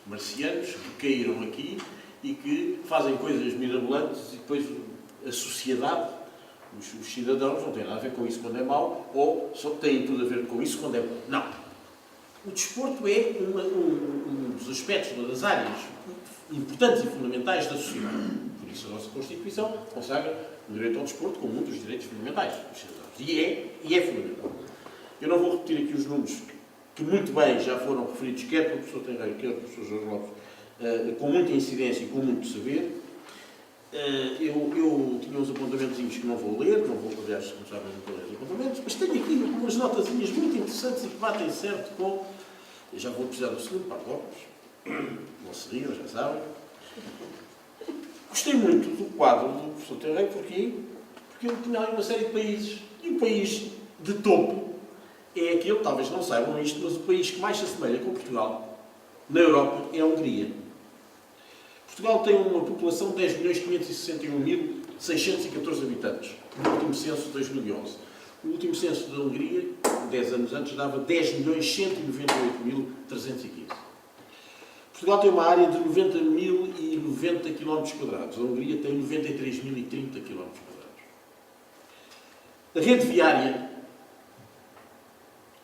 S6: marcianos que caíram aqui e que fazem coisas mirabolantes e depois a sociedade, os cidadãos, não têm nada a ver com isso quando é mau ou só têm tudo a ver com isso quando é bom. Não. O desporto é um dos aspectos, uma das áreas importantes e fundamentais da sociedade. Por isso a nossa Constituição consagra o direito ao desporto como um dos direitos fundamentais dos cidadãos. E é fundamental. Eu não vou repetir aqui os números que muito bem já foram referidos, quer pelo professor Tenreiro, quer pelo professor Jorge Lopes, com muita incidência e com muito saber. Eu tinha uns apontamentozinhos que não vou ler, não vou, aliás, como sabem, não vou ler os apontamentos, mas tenho aqui umas notazinhas muito interessantes e que batem certo com... Eu já vou precisar do segundo, para óculos. Não se riam, já sabem. Gostei muito do quadro do professor Tenreiro, porquê? Porque ele tinha ali uma série de países. E o país de topo é aquele, talvez não saibam isto, mas o país que mais se assemelha com Portugal, na Europa, é a Hungria. Portugal tem uma população de 10.561.614 habitantes, no último censo de 2011. O último censo da Hungria, 10 anos antes, dava 10.198.315. Portugal tem uma área de 90.090 km². A Hungria tem 93.030 km². A rede viária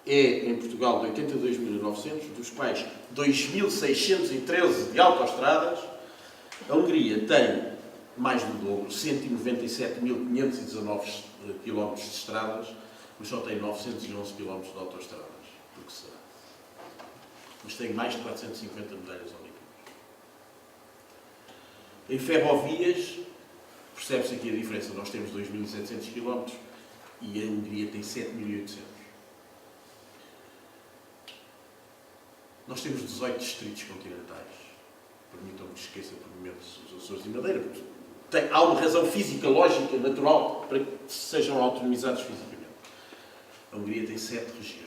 S6: é, em Portugal, de 82.900, dos quais 2.613 de autoestradas. A Hungria tem mais do dobro, 197.519 km de estradas, mas só tem 911 km de autoestradas. Por que será? Mas tem mais de 450 medalhas olímpicas. Em ferrovias, percebe-se aqui a diferença. Nós temos 2.700 km e a Hungria tem 7.800. Nós temos 18 distritos continentais. Permitam-me que esqueça por momentos os Açores e Madeira, porque há uma razão física, lógica, natural para que sejam autonomizados fisicamente. A Hungria tem 7 regiões.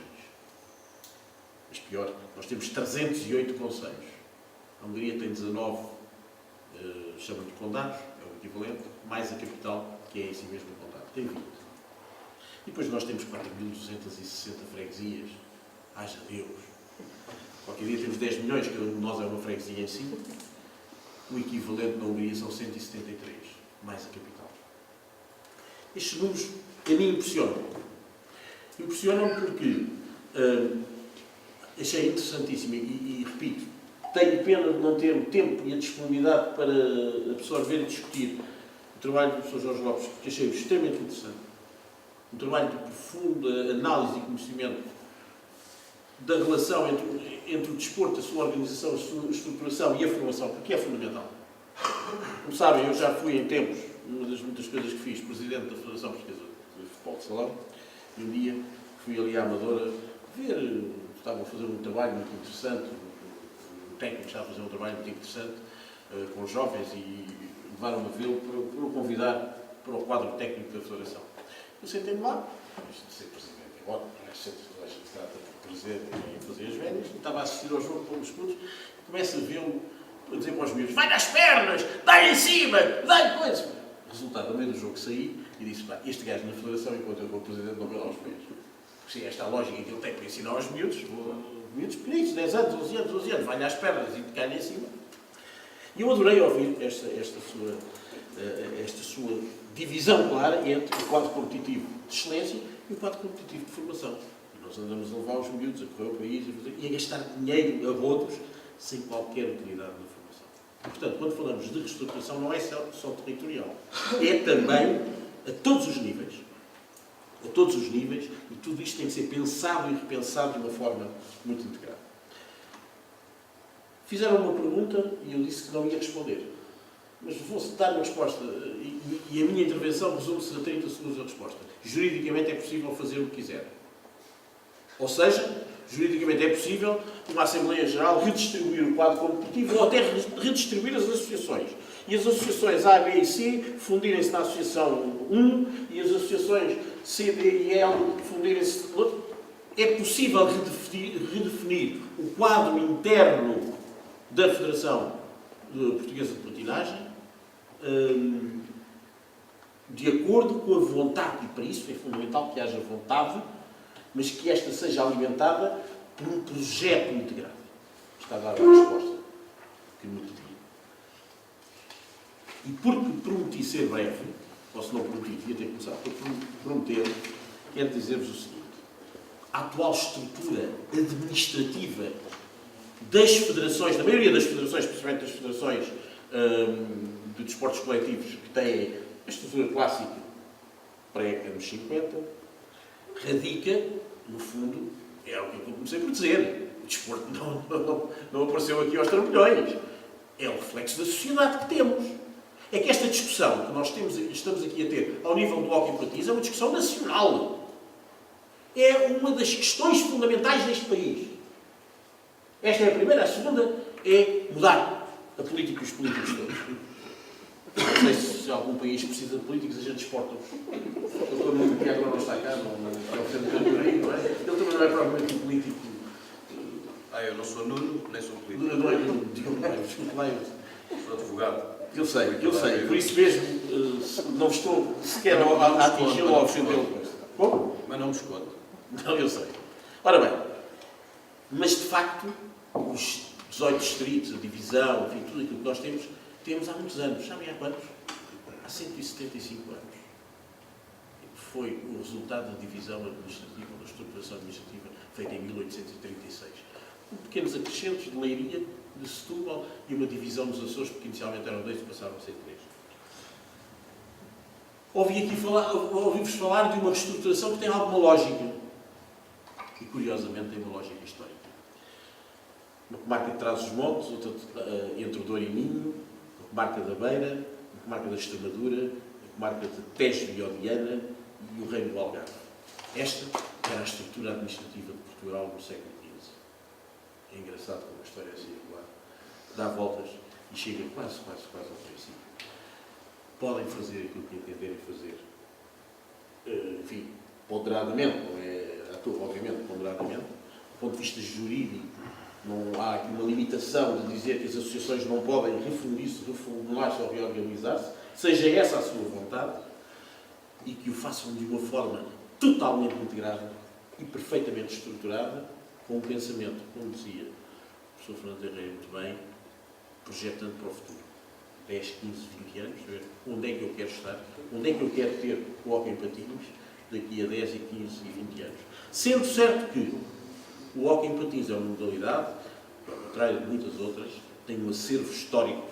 S6: Mas pior, nós temos 308 concelhos. A Hungria tem 19, chamam de condados, é o equivalente, mais a capital, que é em si mesmo um condado. Tem 20. E depois nós temos 4.260 freguesias. Haja Deus! Qualquer dia temos 10 milhões, cada um de nós é uma freguesia em si. O equivalente na Hungria são 173, mais a capital. Estes números a mim impressionam. Impressionam porque achei interessantíssimo e repito, tenho pena de não ter o tempo e a disponibilidade para absorver e discutir o trabalho do Professor Jorge Lopes, que achei extremamente interessante. Um trabalho de profunda análise e conhecimento da relação entre o desporto, a sua organização, a sua estruturação e a formação, porque é fundamental. Como sabem, eu já fui em tempos, uma das muitas coisas que fiz, presidente da Federação Portuguesa de Futebol de Salão, e um dia fui ali à Amadora ver, estavam a fazer um trabalho muito interessante, o técnico estava a fazer um trabalho muito interessante com os jovens e levaram-me a vê-lo para o convidar para o quadro técnico da Federação. Eu sentei-me lá, isto de ser presidente, agora, sempre toda a gente se trata de presidente e fazer as velhas, e estava a assistir ao jogo com os putos, e começo a vê-lo a dizer para os miúdos: vai nas pernas, dá-lhe em cima, dá-lhe coisa. Resultado, no meio do jogo saí e disse: pá, este gajo na Federação, enquanto eu vou presidente, não vê lá os pés. Porque esta é a lógica que ele tem para ensinar aos miúdos, pequenitos, 10 anos, 12 anos, vai-lhe às pernas e cai-lhe em cima. E eu adorei ouvir esta sua divisão clara entre o quadro competitivo de excelência e o quadro competitivo de formação. E nós andamos a levar os miúdos a correr o país e a gastar dinheiro a rodos sem qualquer utilidade na formação. Portanto, quando falamos de reestruturação, não é só territorial. É também a todos os níveis. A todos os níveis, e tudo isto tem que ser pensado e repensado de uma forma muito integrada. Fizeram uma pergunta e eu disse que não ia responder. Mas vou dar uma resposta, e a minha intervenção resume-se a 30 segundos da resposta. Juridicamente é possível fazer o que quiser. Ou seja, juridicamente é possível uma Assembleia Geral redistribuir o quadro competitivo ou até redistribuir as associações. E as associações A, B e C fundirem-se na Associação 1 e as associações C, D e L fundirem-se no outro. É possível redefinir o quadro interno da Federação Portuguesa de Patinagem de acordo com a vontade, e para isso é fundamental que haja vontade, mas que esta seja alimentada por um projeto integrado. Está a dar a resposta que me pedi. E porque prometi ser breve, ou se não prometi, devia ter começado por prometer, quero dizer-vos o seguinte: a atual estrutura administrativa das federações, da maioria das federações, especialmente das federações de desportos coletivos, que têm a estrutura clássica pré-anos 50, radica, no fundo, é o que eu comecei por dizer. O desporto não apareceu aqui aos trambolhões. É o reflexo da sociedade que temos. É que esta discussão que nós estamos aqui a ter ao nível do hóquei patins é uma discussão nacional. É uma das questões fundamentais deste país. Esta é a primeira. A segunda é mudar a política e os políticos todos. Não sei se algum país precisa de políticos, a gente exporta-os. O doutor Nuno, que agora não está cá, não é o centro de aí, não é? Ele também não é propriamente um político.
S1: Eu não sou Nuno, nem sou político.
S6: Não é Nuno, diga-me lá, desculpe lá.
S1: Sou advogado.
S6: Eu sei. Por isso mesmo, não estou sequer a atingi-lo ou a ofendê-lo. Como?
S1: Mas não me escondo.
S6: Não, eu sei. Ora bem, mas de facto, os 18 distritos, a divisão, enfim, tudo aquilo que nós temos há muitos anos. Sabem há quantos? Há 175 anos. Foi o resultado da divisão administrativa, da estruturação administrativa, feita em 1836. Com pequenos acrescentos de Leiria, de Setúbal e uma divisão dos Açores, porque inicialmente eram 2 e passaram a ser 3. Ouvi-vos falar de uma reestruturação que tem alguma lógica. E, curiosamente, tem uma lógica histórica. Uma comarca de Trás-os-Montes, outra entre o Douro e Minho, a comarca da Beira, a comarca da Extremadura, a comarca de Tejo e Odiana e o Reino do Algarve. Esta era a estrutura administrativa de Portugal no século XV. É engraçado como a história é circular. Dá voltas e chega quase ao princípio. Podem fazer aquilo que entenderem fazer. Enfim, ponderadamente, não é à toa, obviamente, ponderadamente. Do ponto de vista jurídico, não há aqui uma limitação de dizer que as associações não podem refundir-se, reformular-se ou reorganizar-se, seja essa a sua vontade, e que o façam de uma forma totalmente integrada e perfeitamente estruturada, com um pensamento, como dizia o professor Fernando Herrera muito bem, projetando para o futuro. 10, 15, 20 anos, ver onde é que eu quero estar, onde é que eu quero ter o hóquei em patins daqui a 10, 15 e 20 anos. Sendo certo que o hóquei em patins é uma modalidade, ao contrário de muitas outras, tem um acervo histórico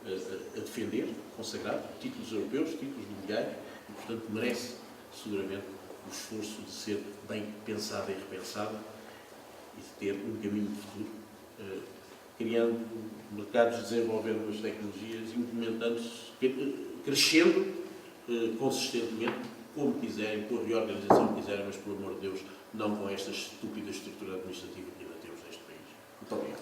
S6: a defender, consagrado, títulos europeus, títulos mundiais, e, portanto, merece, seguramente, o esforço de ser bem pensada e repensada e de ter um caminho de futuro, criando mercados, desenvolvendo as tecnologias, implementando-se, crescendo consistentemente, como quiserem, com a reorganização que quiserem, mas, pelo amor de Deus, não com esta estúpida estrutura administrativa que ainda temos neste país. Muito obrigado.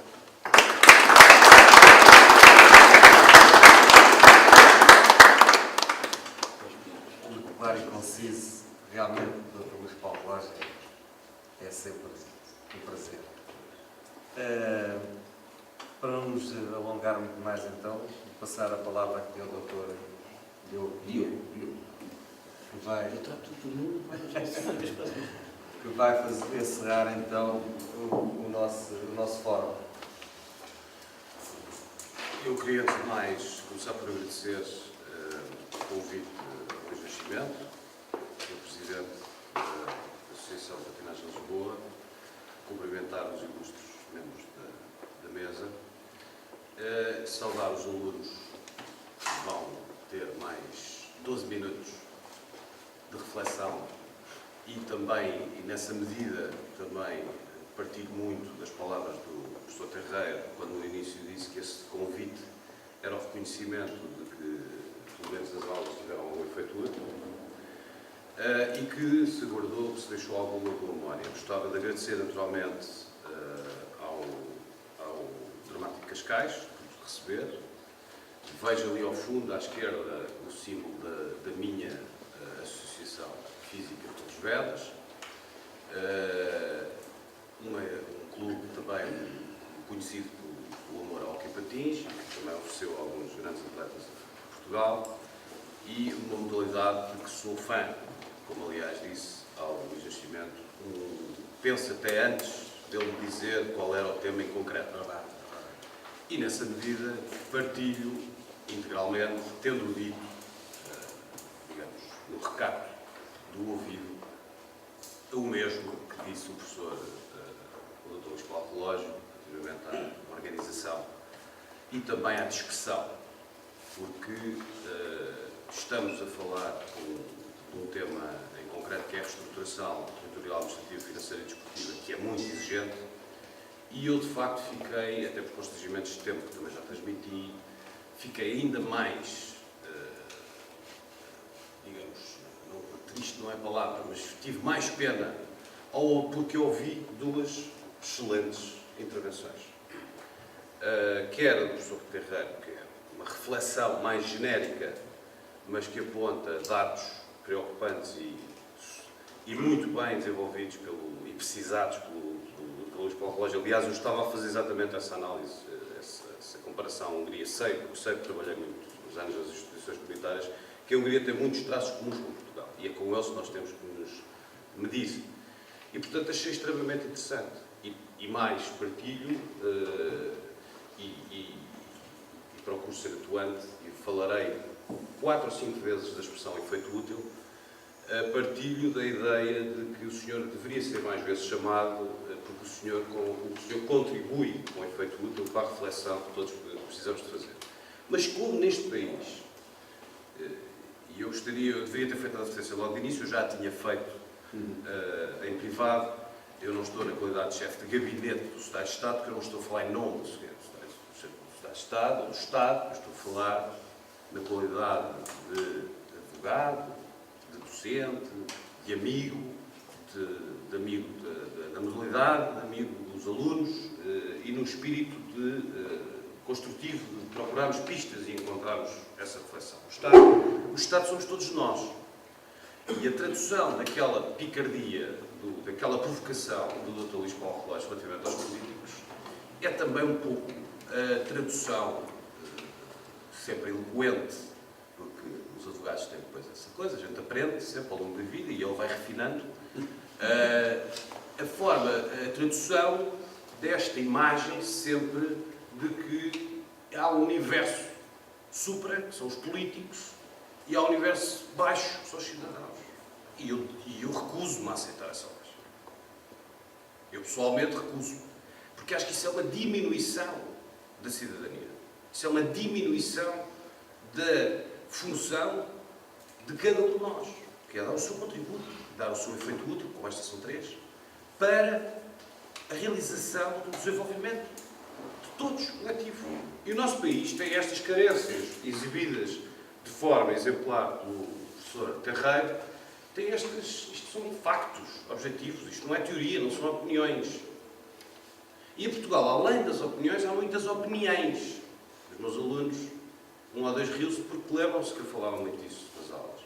S1: Claro e conciso, realmente, Dr. Luís Paulo Rocha, é sempre um prazer. Para não nos alongar muito mais, então, vou passar a palavra aqui ao Dr. Diogo, que vai encerrar, então, o nosso fórum.
S5: Eu queria, antes de mais, começar por agradecer o convite ao Luís Nascimento, o Presidente da Associação de Patinagem de Lisboa, cumprimentar os ilustres membros da mesa, saudar os alunos que vão ter mais 12 minutos de reflexão e também, e nessa medida, também partilho muito das palavras do professor Terreiro, quando no início disse que esse convite era o reconhecimento de que, pelo menos, as aulas tiveram algum efeito útil e que se guardou, que se deixou alguma memória. Gostava de agradecer, naturalmente, ao Dramático Cascais, por receber. Vejo ali ao fundo, à esquerda, o símbolo da minha Associação Física Torres Vedras. Um clube também conhecido pelo amor ao hóquei patins, que também ofereceu alguns grandes atletas de Portugal, e uma modalidade de que sou fã, como aliás disse ao Luís Nascimento, penso até antes dele dizer qual era o tema em concreto. E nessa medida partilho integralmente, tendo dito, digamos, no recato do ouvido, o mesmo que disse o professor, o Dr. Luís Paulo Relógio, relativamente à organização e também à dispersão, porque estamos a falar de um tema em concreto que é a reestruturação territorial, administrativa, financeira e desportiva, que é muito exigente, e eu de facto fiquei, até por constrangimentos de tempo que também já transmiti, fiquei ainda mais, digamos, triste não é palavra, mas tive mais pena porque ouvi duas excelentes intervenções. Quer do professor Terreiro, que é uma reflexão mais genérica, mas que aponta dados preocupantes e muito bem desenvolvidos e precisados pelo Luís Paulo Relógio. Aliás, eu estava a fazer exatamente essa análise, essa comparação Hungria. Sei, porque trabalhei muitos anos nas instituições comunitárias, que a Hungria tem muitos traços comuns com Portugal, e é com eles que nós temos que nos medir. E, portanto, achei extremamente interessante. E mais, partilho e procuro ser atuante, e falarei 4 ou 5 vezes da expressão efeito útil, partilho da ideia de que o senhor deveria ser mais vezes chamado, porque o senhor contribui com o efeito útil para a reflexão que todos precisamos de fazer. Mas como neste país, e eu deveria ter feito a referência logo de início, eu já a tinha feito em privado, eu não estou na qualidade de chefe de gabinete do Secretário de Estado, porque eu não estou a falar em nome do Secretário de Estado, ou do Estado, eu estou a falar na qualidade de advogado, de docente, de amigo, de amigo da modalidade, de amigo dos alunos, e no espírito construtivo de procurarmos pistas e encontrarmos essa reflexão. O Estado somos todos nós. E a tradução daquela picardia, daquela provocação do Dr. Luís Paulo Relógio relativamente aos políticos, é também um pouco a tradução, sempre eloquente, porque os advogados
S7: dificuldades, tem depois essa coisa, a gente aprende sempre ao longo da vida e ele vai refinando a tradução desta imagem sempre de que há um universo supra, que são os políticos, e há um universo baixo, que são os cidadãos. E eu recuso-me a aceitar essa lógica. Eu pessoalmente recuso. Porque acho que isso é uma diminuição da cidadania. Isso é uma diminuição da função de cada um de nós, que é dar o seu contributo, dar o seu efeito útil, como estas são 3, para a realização do desenvolvimento de todos, coletivo. E o nosso país tem estas carências exibidas de forma exemplar pelo professor Terreiro, tem isto são factos objetivos, isto não é teoria, não são opiniões. E em Portugal, além das opiniões, há muitas opiniões. Os meus alunos, 1 ou 2 rios-se porque lembram-se que eu falava muito disso nas aulas.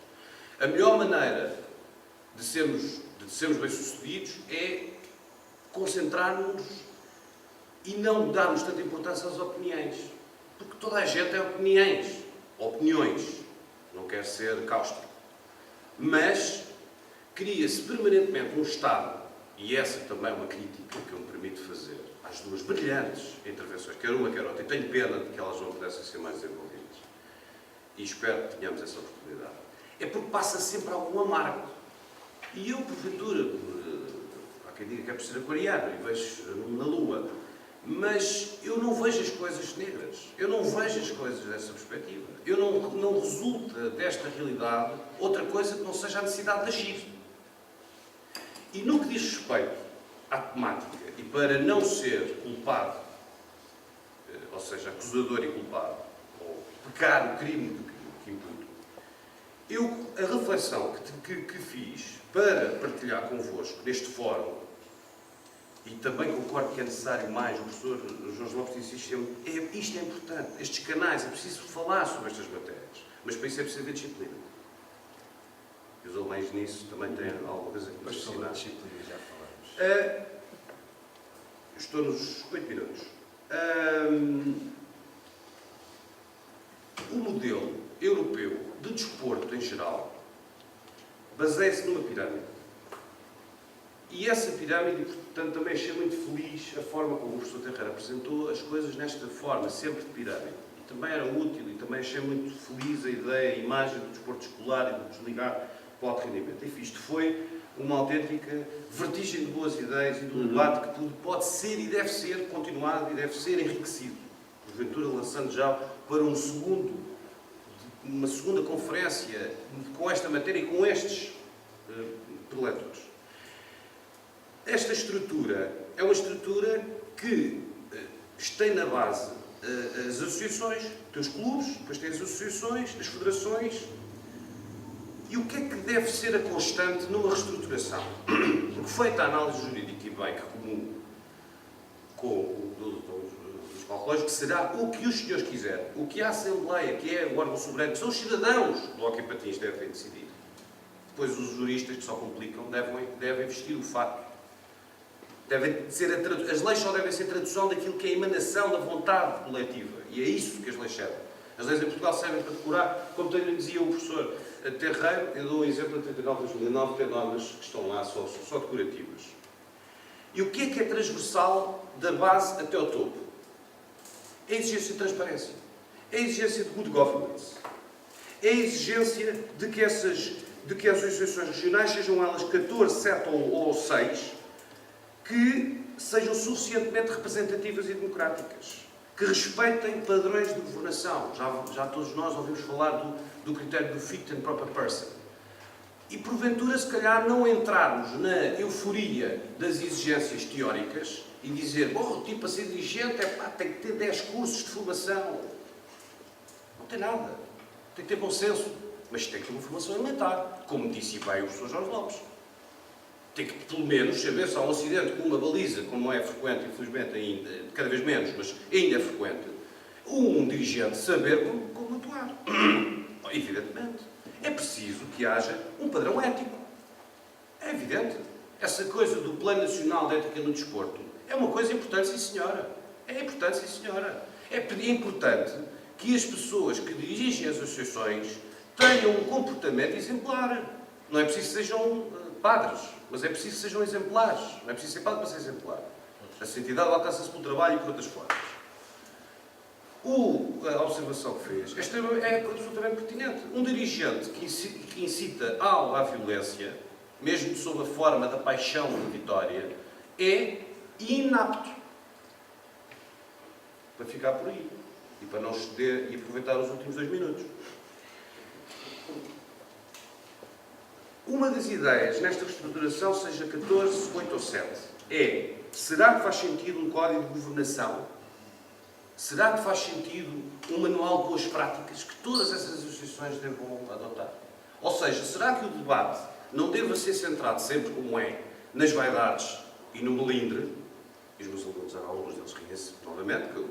S7: A melhor maneira de sermos bem-sucedidos é concentrar-nos e não darmos tanta importância às opiniões. Porque toda a gente tem opiniões. Não quer ser cáustico. Mas cria-se permanentemente um Estado, e essa também é uma crítica que eu me permito fazer, às 2 brilhantes intervenções, quer uma, quer outra, e tenho pena de que elas não pudessem ser mais desenvolvidas. E espero que tenhamos essa oportunidade. É porque passa sempre algum amargo. E eu, porventura, há quem diga que é por ser aquariano e vejo na Lua, mas eu não vejo as coisas negras. Eu não vejo as coisas dessa perspectiva. Não resulta desta realidade outra coisa que não seja a necessidade de agir. E no que diz respeito à temática, e para não ser culpado, ou seja, acusador e culpado, ou pecar o crime que imputo, a reflexão que fiz para partilhar convosco neste fórum, e também concordo que é necessário mais, o professor Jorge Lopes insiste sempre, isto é importante, estes canais, é preciso falar sobre estas matérias, mas para isso é preciso haver disciplina. E os alemães nisso também têm alguma coisa que nos ensinar.
S1: Sobre a disciplina já falamos.
S7: Estou nos 8 minutos. O modelo europeu de desporto em geral baseia-se numa pirâmide. E essa pirâmide, portanto, também achei muito feliz a forma como o professor Terreira apresentou as coisas nesta forma, sempre de pirâmide. E também era útil e também achei muito feliz a ideia, a imagem do desporto escolar e do desligar para o alto rendimento. Enfim, isto foi uma autêntica vertigem de boas ideias e de um debate que tudo pode ser e deve ser continuado e deve ser enriquecido. Porventura, lançando já para uma segunda conferência com esta matéria e com estes preletores. Esta estrutura é uma estrutura que tem na base as associações, tem os clubes, depois tem as associações, as federações. E o que é que deve ser a constante numa reestruturação? Porque feita a análise jurídica e bem que comum com o dos cálculos, que será o que os senhores quiserem, o que a Assembleia, que é o órgão soberano, que são os cidadãos do Hóquei Patins, devem decidir. Depois os juristas, que só complicam, devem vestir o fato. As leis só devem ser tradução daquilo que é a emanação da vontade coletiva. E é isso que as leis servem. As leis em Portugal servem para decorar, como dizia o professor Terreiro, eu dou um exemplo de 39 de 2009, tem normas que estão lá só decorativas. E o que é transversal da base até ao topo? É a exigência de transparência. É a exigência de good governance. É a exigência de que as associações regionais, sejam elas 14, 7 ou 6, que sejam suficientemente representativas e democráticas, que respeitem padrões de governação. Já todos nós ouvimos falar do critério do fit and proper person. E, porventura, se calhar, não entrarmos na euforia das exigências teóricas e dizer, bom, tipo, para ser dirigente tem que ter 10 cursos de formação. Não tem nada. Tem que ter bom senso. Mas tem que ter uma formação elementar, como disse bem o professor Jorge Lopes. Tem que, pelo menos, saber se há um acidente com uma baliza, como é frequente, infelizmente, ainda, cada vez menos, mas ainda é frequente, um dirigente saber como atuar. Evidentemente. É preciso que haja um padrão ético. É evidente. Essa coisa do Plano Nacional de Ética no Desporto é uma coisa importante, sim senhora. É importante, sim senhora. É importante que as pessoas que dirigem as associações tenham um comportamento exemplar. Não é preciso que sejam padres, mas é preciso que sejam exemplares. Não é preciso ser padre para ser exemplar. A santidade alcança-se pelo trabalho e por outras formas. A observação que fez é absolutamente pertinente. Um dirigente que incita à violência, mesmo sob a forma da paixão da vitória, é inapto. Para ficar por aí. E para não ceder e aproveitar os últimos 2 minutos. Uma das ideias nesta reestruturação, seja 14, 8 ou 7, é: será que faz sentido um código de governação? Será que faz sentido um manual de boas práticas que todas essas associações devam adotar? Ou seja, será que o debate não deve ser centrado sempre, como é, nas vaidades e no melindre? E os meus alunos, alguns deles riem-se novamente, que eu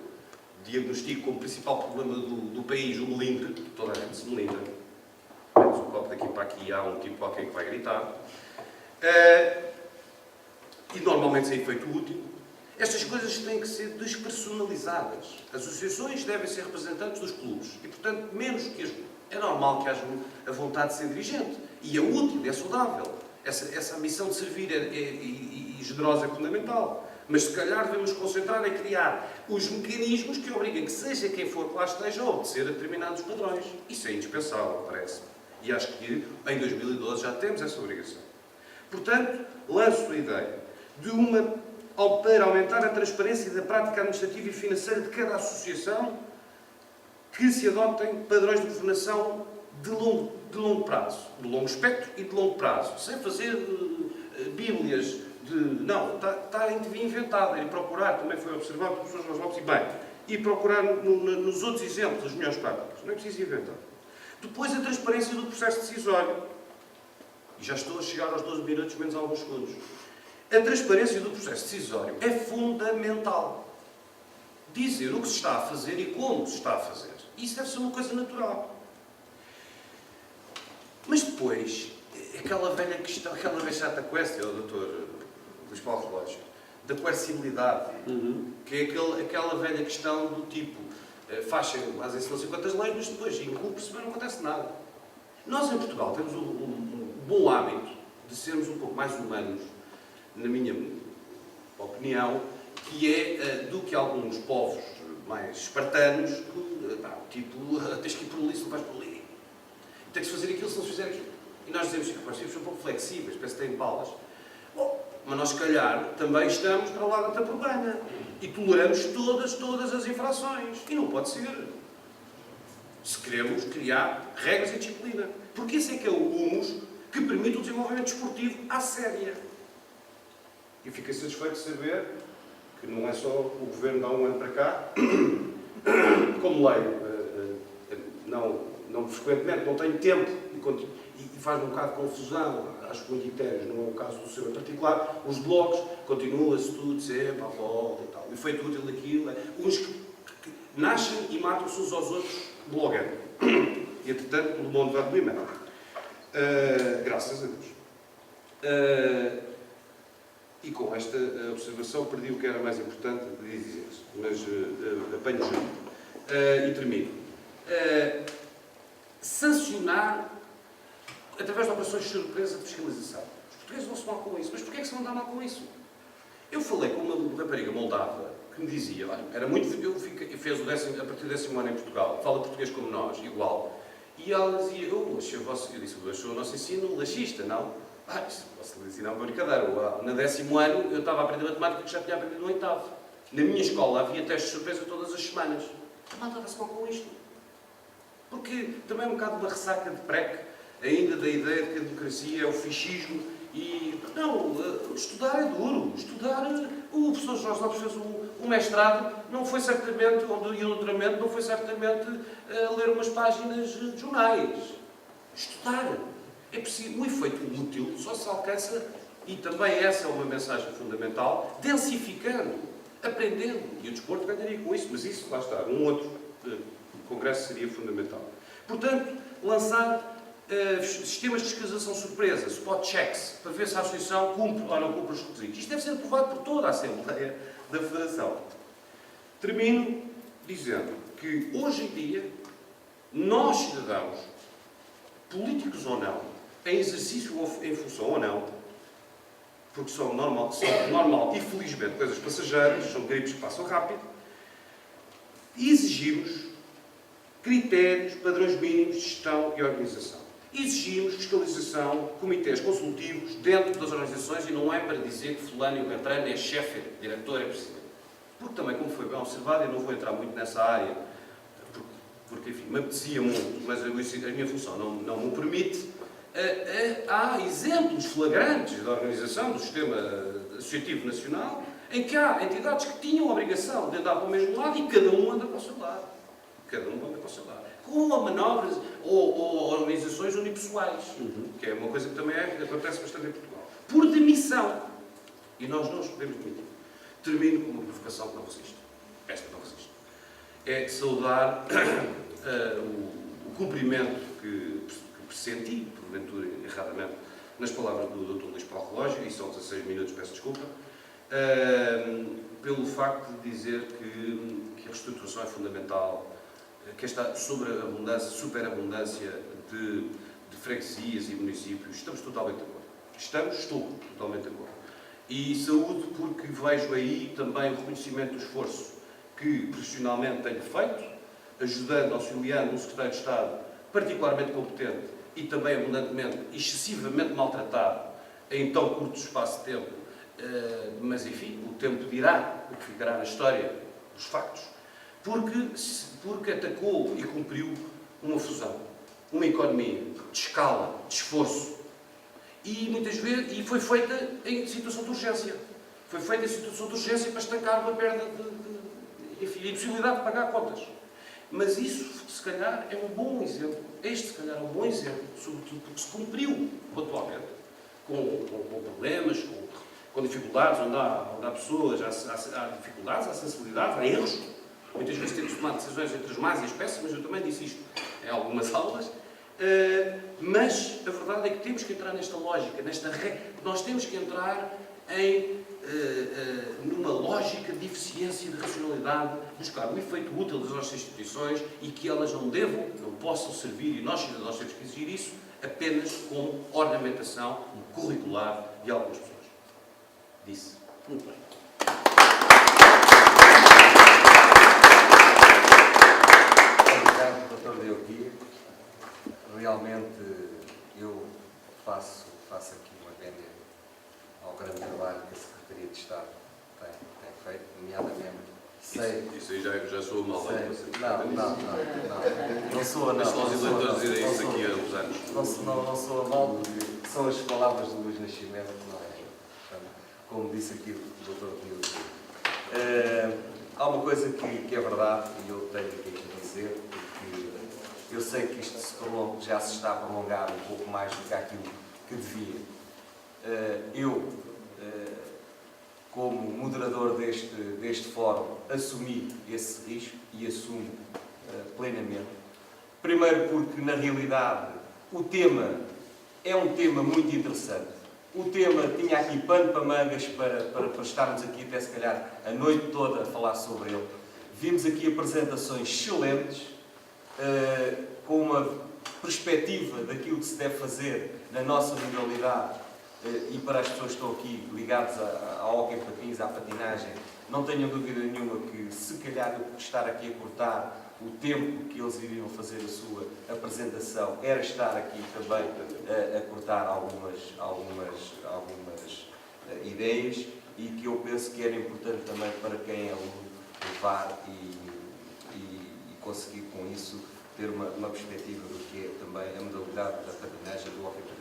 S7: diagnostico como principal problema do país o melindre. Toda a gente se melindra. Menos um copo daqui para aqui, há um tipo qualquer que vai gritar. E normalmente sem efeito útil. Estas coisas têm que ser despersonalizadas. As associações devem ser representantes dos clubes. E, portanto, menos que é normal que haja a vontade de ser dirigente. E é útil, é saudável. Essa missão de servir e generosa é fundamental. Mas, se calhar, devemos concentrar em criar os mecanismos que obriguem que seja quem for que lá esteja a obedecer a determinados padrões. Isso é indispensável, parece-me. E acho que em 2012 já temos essa obrigação. Portanto, lanço a ideia de para aumentar a transparência da prática administrativa e financeira de cada associação, que se adotem padrões de governação de longo prazo, de longo espectro e de longo prazo, sem fazer bíblias de... Não, está inventado, é procurar, também foi observado por professor Jorge Lopes, e bem, e procurar nos outros exemplos as melhores práticas, não é preciso inventar. Depois, a transparência do processo decisório. E já estou a chegar aos 12 minutos, menos alguns segundos. A transparência do processo decisório é fundamental. Dizer o que se está a fazer e como se está a fazer. Isso deve ser uma coisa natural. Mas depois, aquela velha questão, aquela velha chata questão, Dr. Luís Paulo Relógio, da coercibilidade, que é aquela velha questão do tipo, fazem-se não sei quantas leis, mas depois incumpre-se, mas não acontece nada. Nós, em Portugal, temos um bom hábito de sermos um pouco mais humanos, na minha opinião, que é do que alguns povos mais espartanos, tipo, tens que ir por ali, se não vais por ali. Tem que se fazer aquilo, se não se fizer aquilo. E nós dizemos que nós somos um pouco flexíveis, parece que têm balas. Bom, mas nós, se calhar, também estamos para lá da problema. E toleramos todas as infrações. E não pode ser. Se queremos criar regras e disciplina. Porque esse é que é o humus que permite o desenvolvimento desportivo à séria. E fiquei satisfeito de saber que não é só o Governo de há um ano para cá, como leio, não frequentemente, não tenho tempo e faz-me um bocado de confusão, acho que muito inteiros, não é o caso do seu em particular, os blogs, continua-se tudo sempre à volta e tal. O efeito útil daquilo é uns que nascem e matam-se uns aos outros blogando. E, entretanto, o mundo vai comigo. Graças a Deus. E com esta observação perdi o que era mais importante de dizer, mas apanho já. E termino. Sancionar através de operações de surpresa de fiscalização. Os portugueses não se mal com isso. Mas porquê é que se vão dar mal com isso? Eu falei com uma rapariga moldava que me dizia, olha, era muito... Eu fez a partir do 10º ano em Portugal, fala português como nós, igual. E ela dizia, eu disse, eu achei o nosso ensino laxista, não? Isso posso lhe ensinar uma brincadeira. No 10º ano eu estava a aprender matemática que já tinha aprendido no 8º. Na minha escola havia testes de surpresa todas as semanas. A malta dá-se mal com isto. Porque também é um bocado uma ressaca de PREC, ainda da ideia de que a democracia é o fascismo e... Não, estudar é duro. Estudar... O professor Jorge Lopes fez um mestrado, não foi certamente, e o doutoramento, não foi certamente ler umas páginas de jornais. Estudar. É preciso, o efeito útil só se alcança, e também essa é uma mensagem fundamental, densificando, aprendendo. E o desporto ganharia com isso, mas isso, lá está, num outro congresso seria fundamental. Portanto, lançar sistemas de fiscalização surpresa, spot checks, para ver se a associação cumpre ou não cumpre os requisitos. Isto deve ser aprovado por toda a Assembleia da Federação. Termino dizendo que, hoje em dia, nós, cidadãos, políticos ou não, em exercício ou em função ou não, porque são normal e felizmente coisas passageiras, são gripes que passam rápido, e exigimos critérios, padrões mínimos de gestão e organização. Exigimos fiscalização, comitês consultivos dentro das organizações, e não é para dizer que fulano e o Beltrano é chefe, é diretor, é presidente. Porque também, como foi bem observado, eu não vou entrar muito nessa área, porque enfim, me apetecia muito, mas a minha função não me permite. Há exemplos flagrantes da organização do sistema associativo nacional em que há entidades que tinham a obrigação de andar para o mesmo lado e cada um anda para o seu lado. Cada um anda para o seu lado. Com manobras ou organizações unipessoais, que é uma coisa que também acontece bastante em Portugal. Por demissão. E nós não os podemos demitir. Termino com uma provocação que não resiste. Esta não resiste. É saudar o cumprimento que pressenti, porventura erradamente, nas palavras do Dr. Luís Paulo Relógio, e são 16 minutos, peço desculpa, pelo facto de dizer que a reestruturação é fundamental, que esta superabundância de freguesias e municípios, estamos totalmente de acordo. Estou totalmente de acordo. E saúde porque vejo aí também o reconhecimento do esforço que profissionalmente tenho feito, ajudando, auxiliando um secretário de Estado particularmente competente e também abundantemente, excessivamente maltratado em tão curto espaço de tempo, mas enfim, o tempo dirá o que ficará na história dos factos, porque atacou e cumpriu uma fusão, uma economia de escala, de esforço, e muitas vezes foi feita em situação de urgência. Foi feita em situação de urgência para estancar uma perda de impossibilidade de pagar contas. Mas isso, se calhar, é um bom exemplo. Este, se calhar, é um bom exemplo, sobretudo porque se cumpriu pontualmente, com problemas, com dificuldades, onde há pessoas, há dificuldades, há sensibilidades, há erros. Muitas vezes temos de tomar decisões entre as más e as péssimas, eu também disse isto em algumas aulas. Mas a verdade é que temos que entrar nesta lógica, nós temos que entrar numa lógica de eficiência e de racionalidade, buscar o efeito útil das nossas instituições e que elas não possam servir, e nós cidadãos temos que exigir isso, apenas como ornamentação curricular de algumas pessoas. Disse.
S6: Muito bem.
S1: Obrigado, Dr. Dioguia. Realmente eu faço aqui uma vénia ao grande trabalho que a Secretaria de Estado tem feito, nomeadamente.
S5: Isso aí já sou mal.
S1: Não sou a mal.
S5: Mas só os eleitores dizerem isso aqui há uns anos.
S1: Não sou a mal, porque são as palavras do Luís Nascimento, não é? Portanto, como disse aqui o Dr. Dioguia. Há uma coisa que é verdade, e eu tenho aqui que dizer, porque eu sei que isto já se está a prolongar um pouco mais do que aquilo que devia. Como moderador deste fórum, assumi esse risco e assumo plenamente. Primeiro porque, na realidade, o tema é um tema muito interessante. O tema tinha aqui pano para mangas para estarmos aqui até, se calhar, a noite toda a falar sobre ele. Vimos aqui apresentações excelentes, com uma perspectiva daquilo que se deve fazer na nossa modalidade, e para as pessoas que estão aqui ligadas ao hóquei patins, à patinagem, não tenham dúvida nenhuma que, se calhar, eu estar aqui a cortar o tempo que eles iriam fazer a sua apresentação, era estar aqui também a cortar algumas ideias, e que eu penso que era importante também para quem é aluno levar e conseguir com isso ter uma perspectiva do que é também a modalidade da patinagem, do hóquei patins.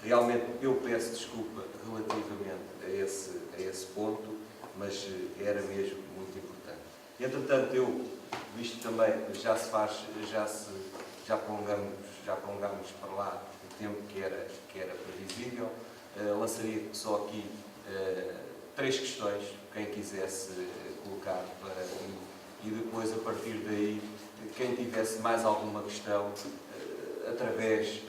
S1: Realmente eu peço desculpa relativamente a esse ponto, mas era mesmo muito importante. Entretanto, visto também já prolongamos para lá o tempo que era previsível, lançaria só aqui 3 questões, quem quisesse colocar e depois, a partir daí, quem tivesse mais alguma questão, através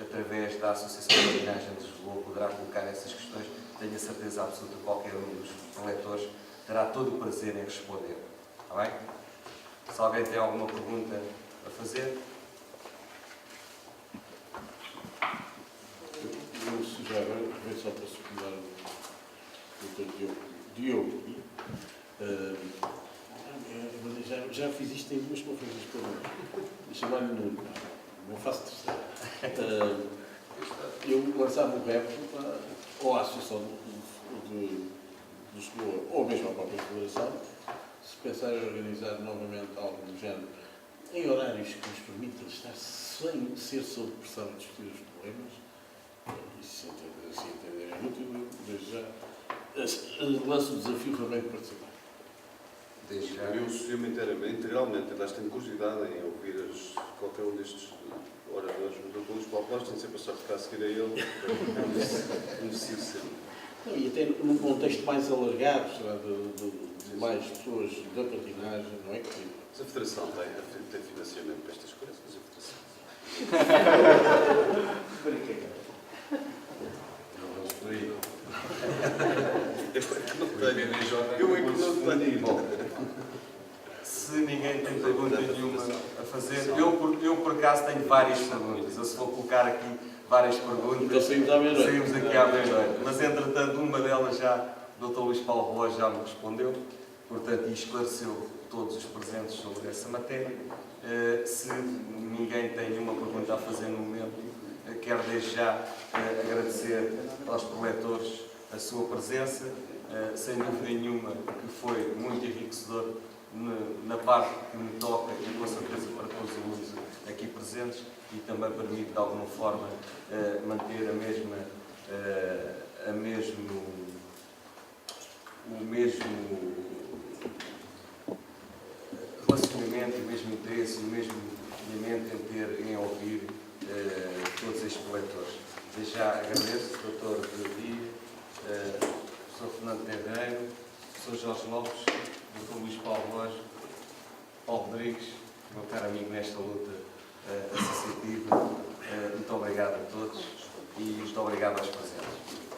S1: da Associação de Patinagem de Lisboa, poderá colocar essas questões. Tenho a certeza absoluta que qualquer um dos leitores terá todo o prazer em responder. Está bem? Se alguém tem alguma pergunta a fazer.
S6: já agora, aproveito só para secundar o Dr. Diogo. Já fiz isto em 2 conferências por ano. Chamar-lhe Nuno. Não faço terceira. Eu lançava o repto ou à Associação de Lisboa, ou mesmo à própria Federação, se pensar em organizar novamente algo do género, em horários que nos permitam estar sem ser sob pressão de discutir os problemas, e se entenderem útil, desde já lanço o desafio também de participar.
S1: Desde já.
S8: Eu associo-me inteiramente, realmente, aliás, tenho curiosidade em ouvir qualquer um destes oradores, mas todos os populares têm sempre a sorte de ficar a seguir a ele, conheci sempre.
S6: E até num contexto mais alargado, será de mais pessoas da patinagem, não é?
S8: Mas a Federação tem financiamento para estas coisas, mas a Federação. Eu é que não tenho.
S1: Bom, se ninguém tem pergunta nenhuma a fazer, eu por acaso tenho várias perguntas. Eu se vou colocar aqui várias perguntas,
S6: Então saímos à meia-noite.
S1: saímos aqui à meia-noite. Mas entretanto, uma delas já, o Dr. Luís Paulo Roa já me respondeu, portanto, e esclareceu todos os presentes sobre essa matéria. Se ninguém tem nenhuma pergunta a fazer no momento, quero desde já agradecer aos preletores a sua presença, sem dúvida nenhuma que foi muito enriquecedor na parte que me toca e com certeza para todos os alunos aqui presentes e também permite de alguma forma manter o mesmo relacionamento, o mesmo interesse, o mesmo empenhamento em ouvir todos estes coletores. Desde já agradeço, Dr. Dia, Sr. Fernando Pedreiro, Sr. Jorge Lopes, Dr. Luís Paulo Roja, Paulo Rodrigues, meu caro amigo nesta luta associativa. Muito obrigado a todos e muito obrigado aos presentes.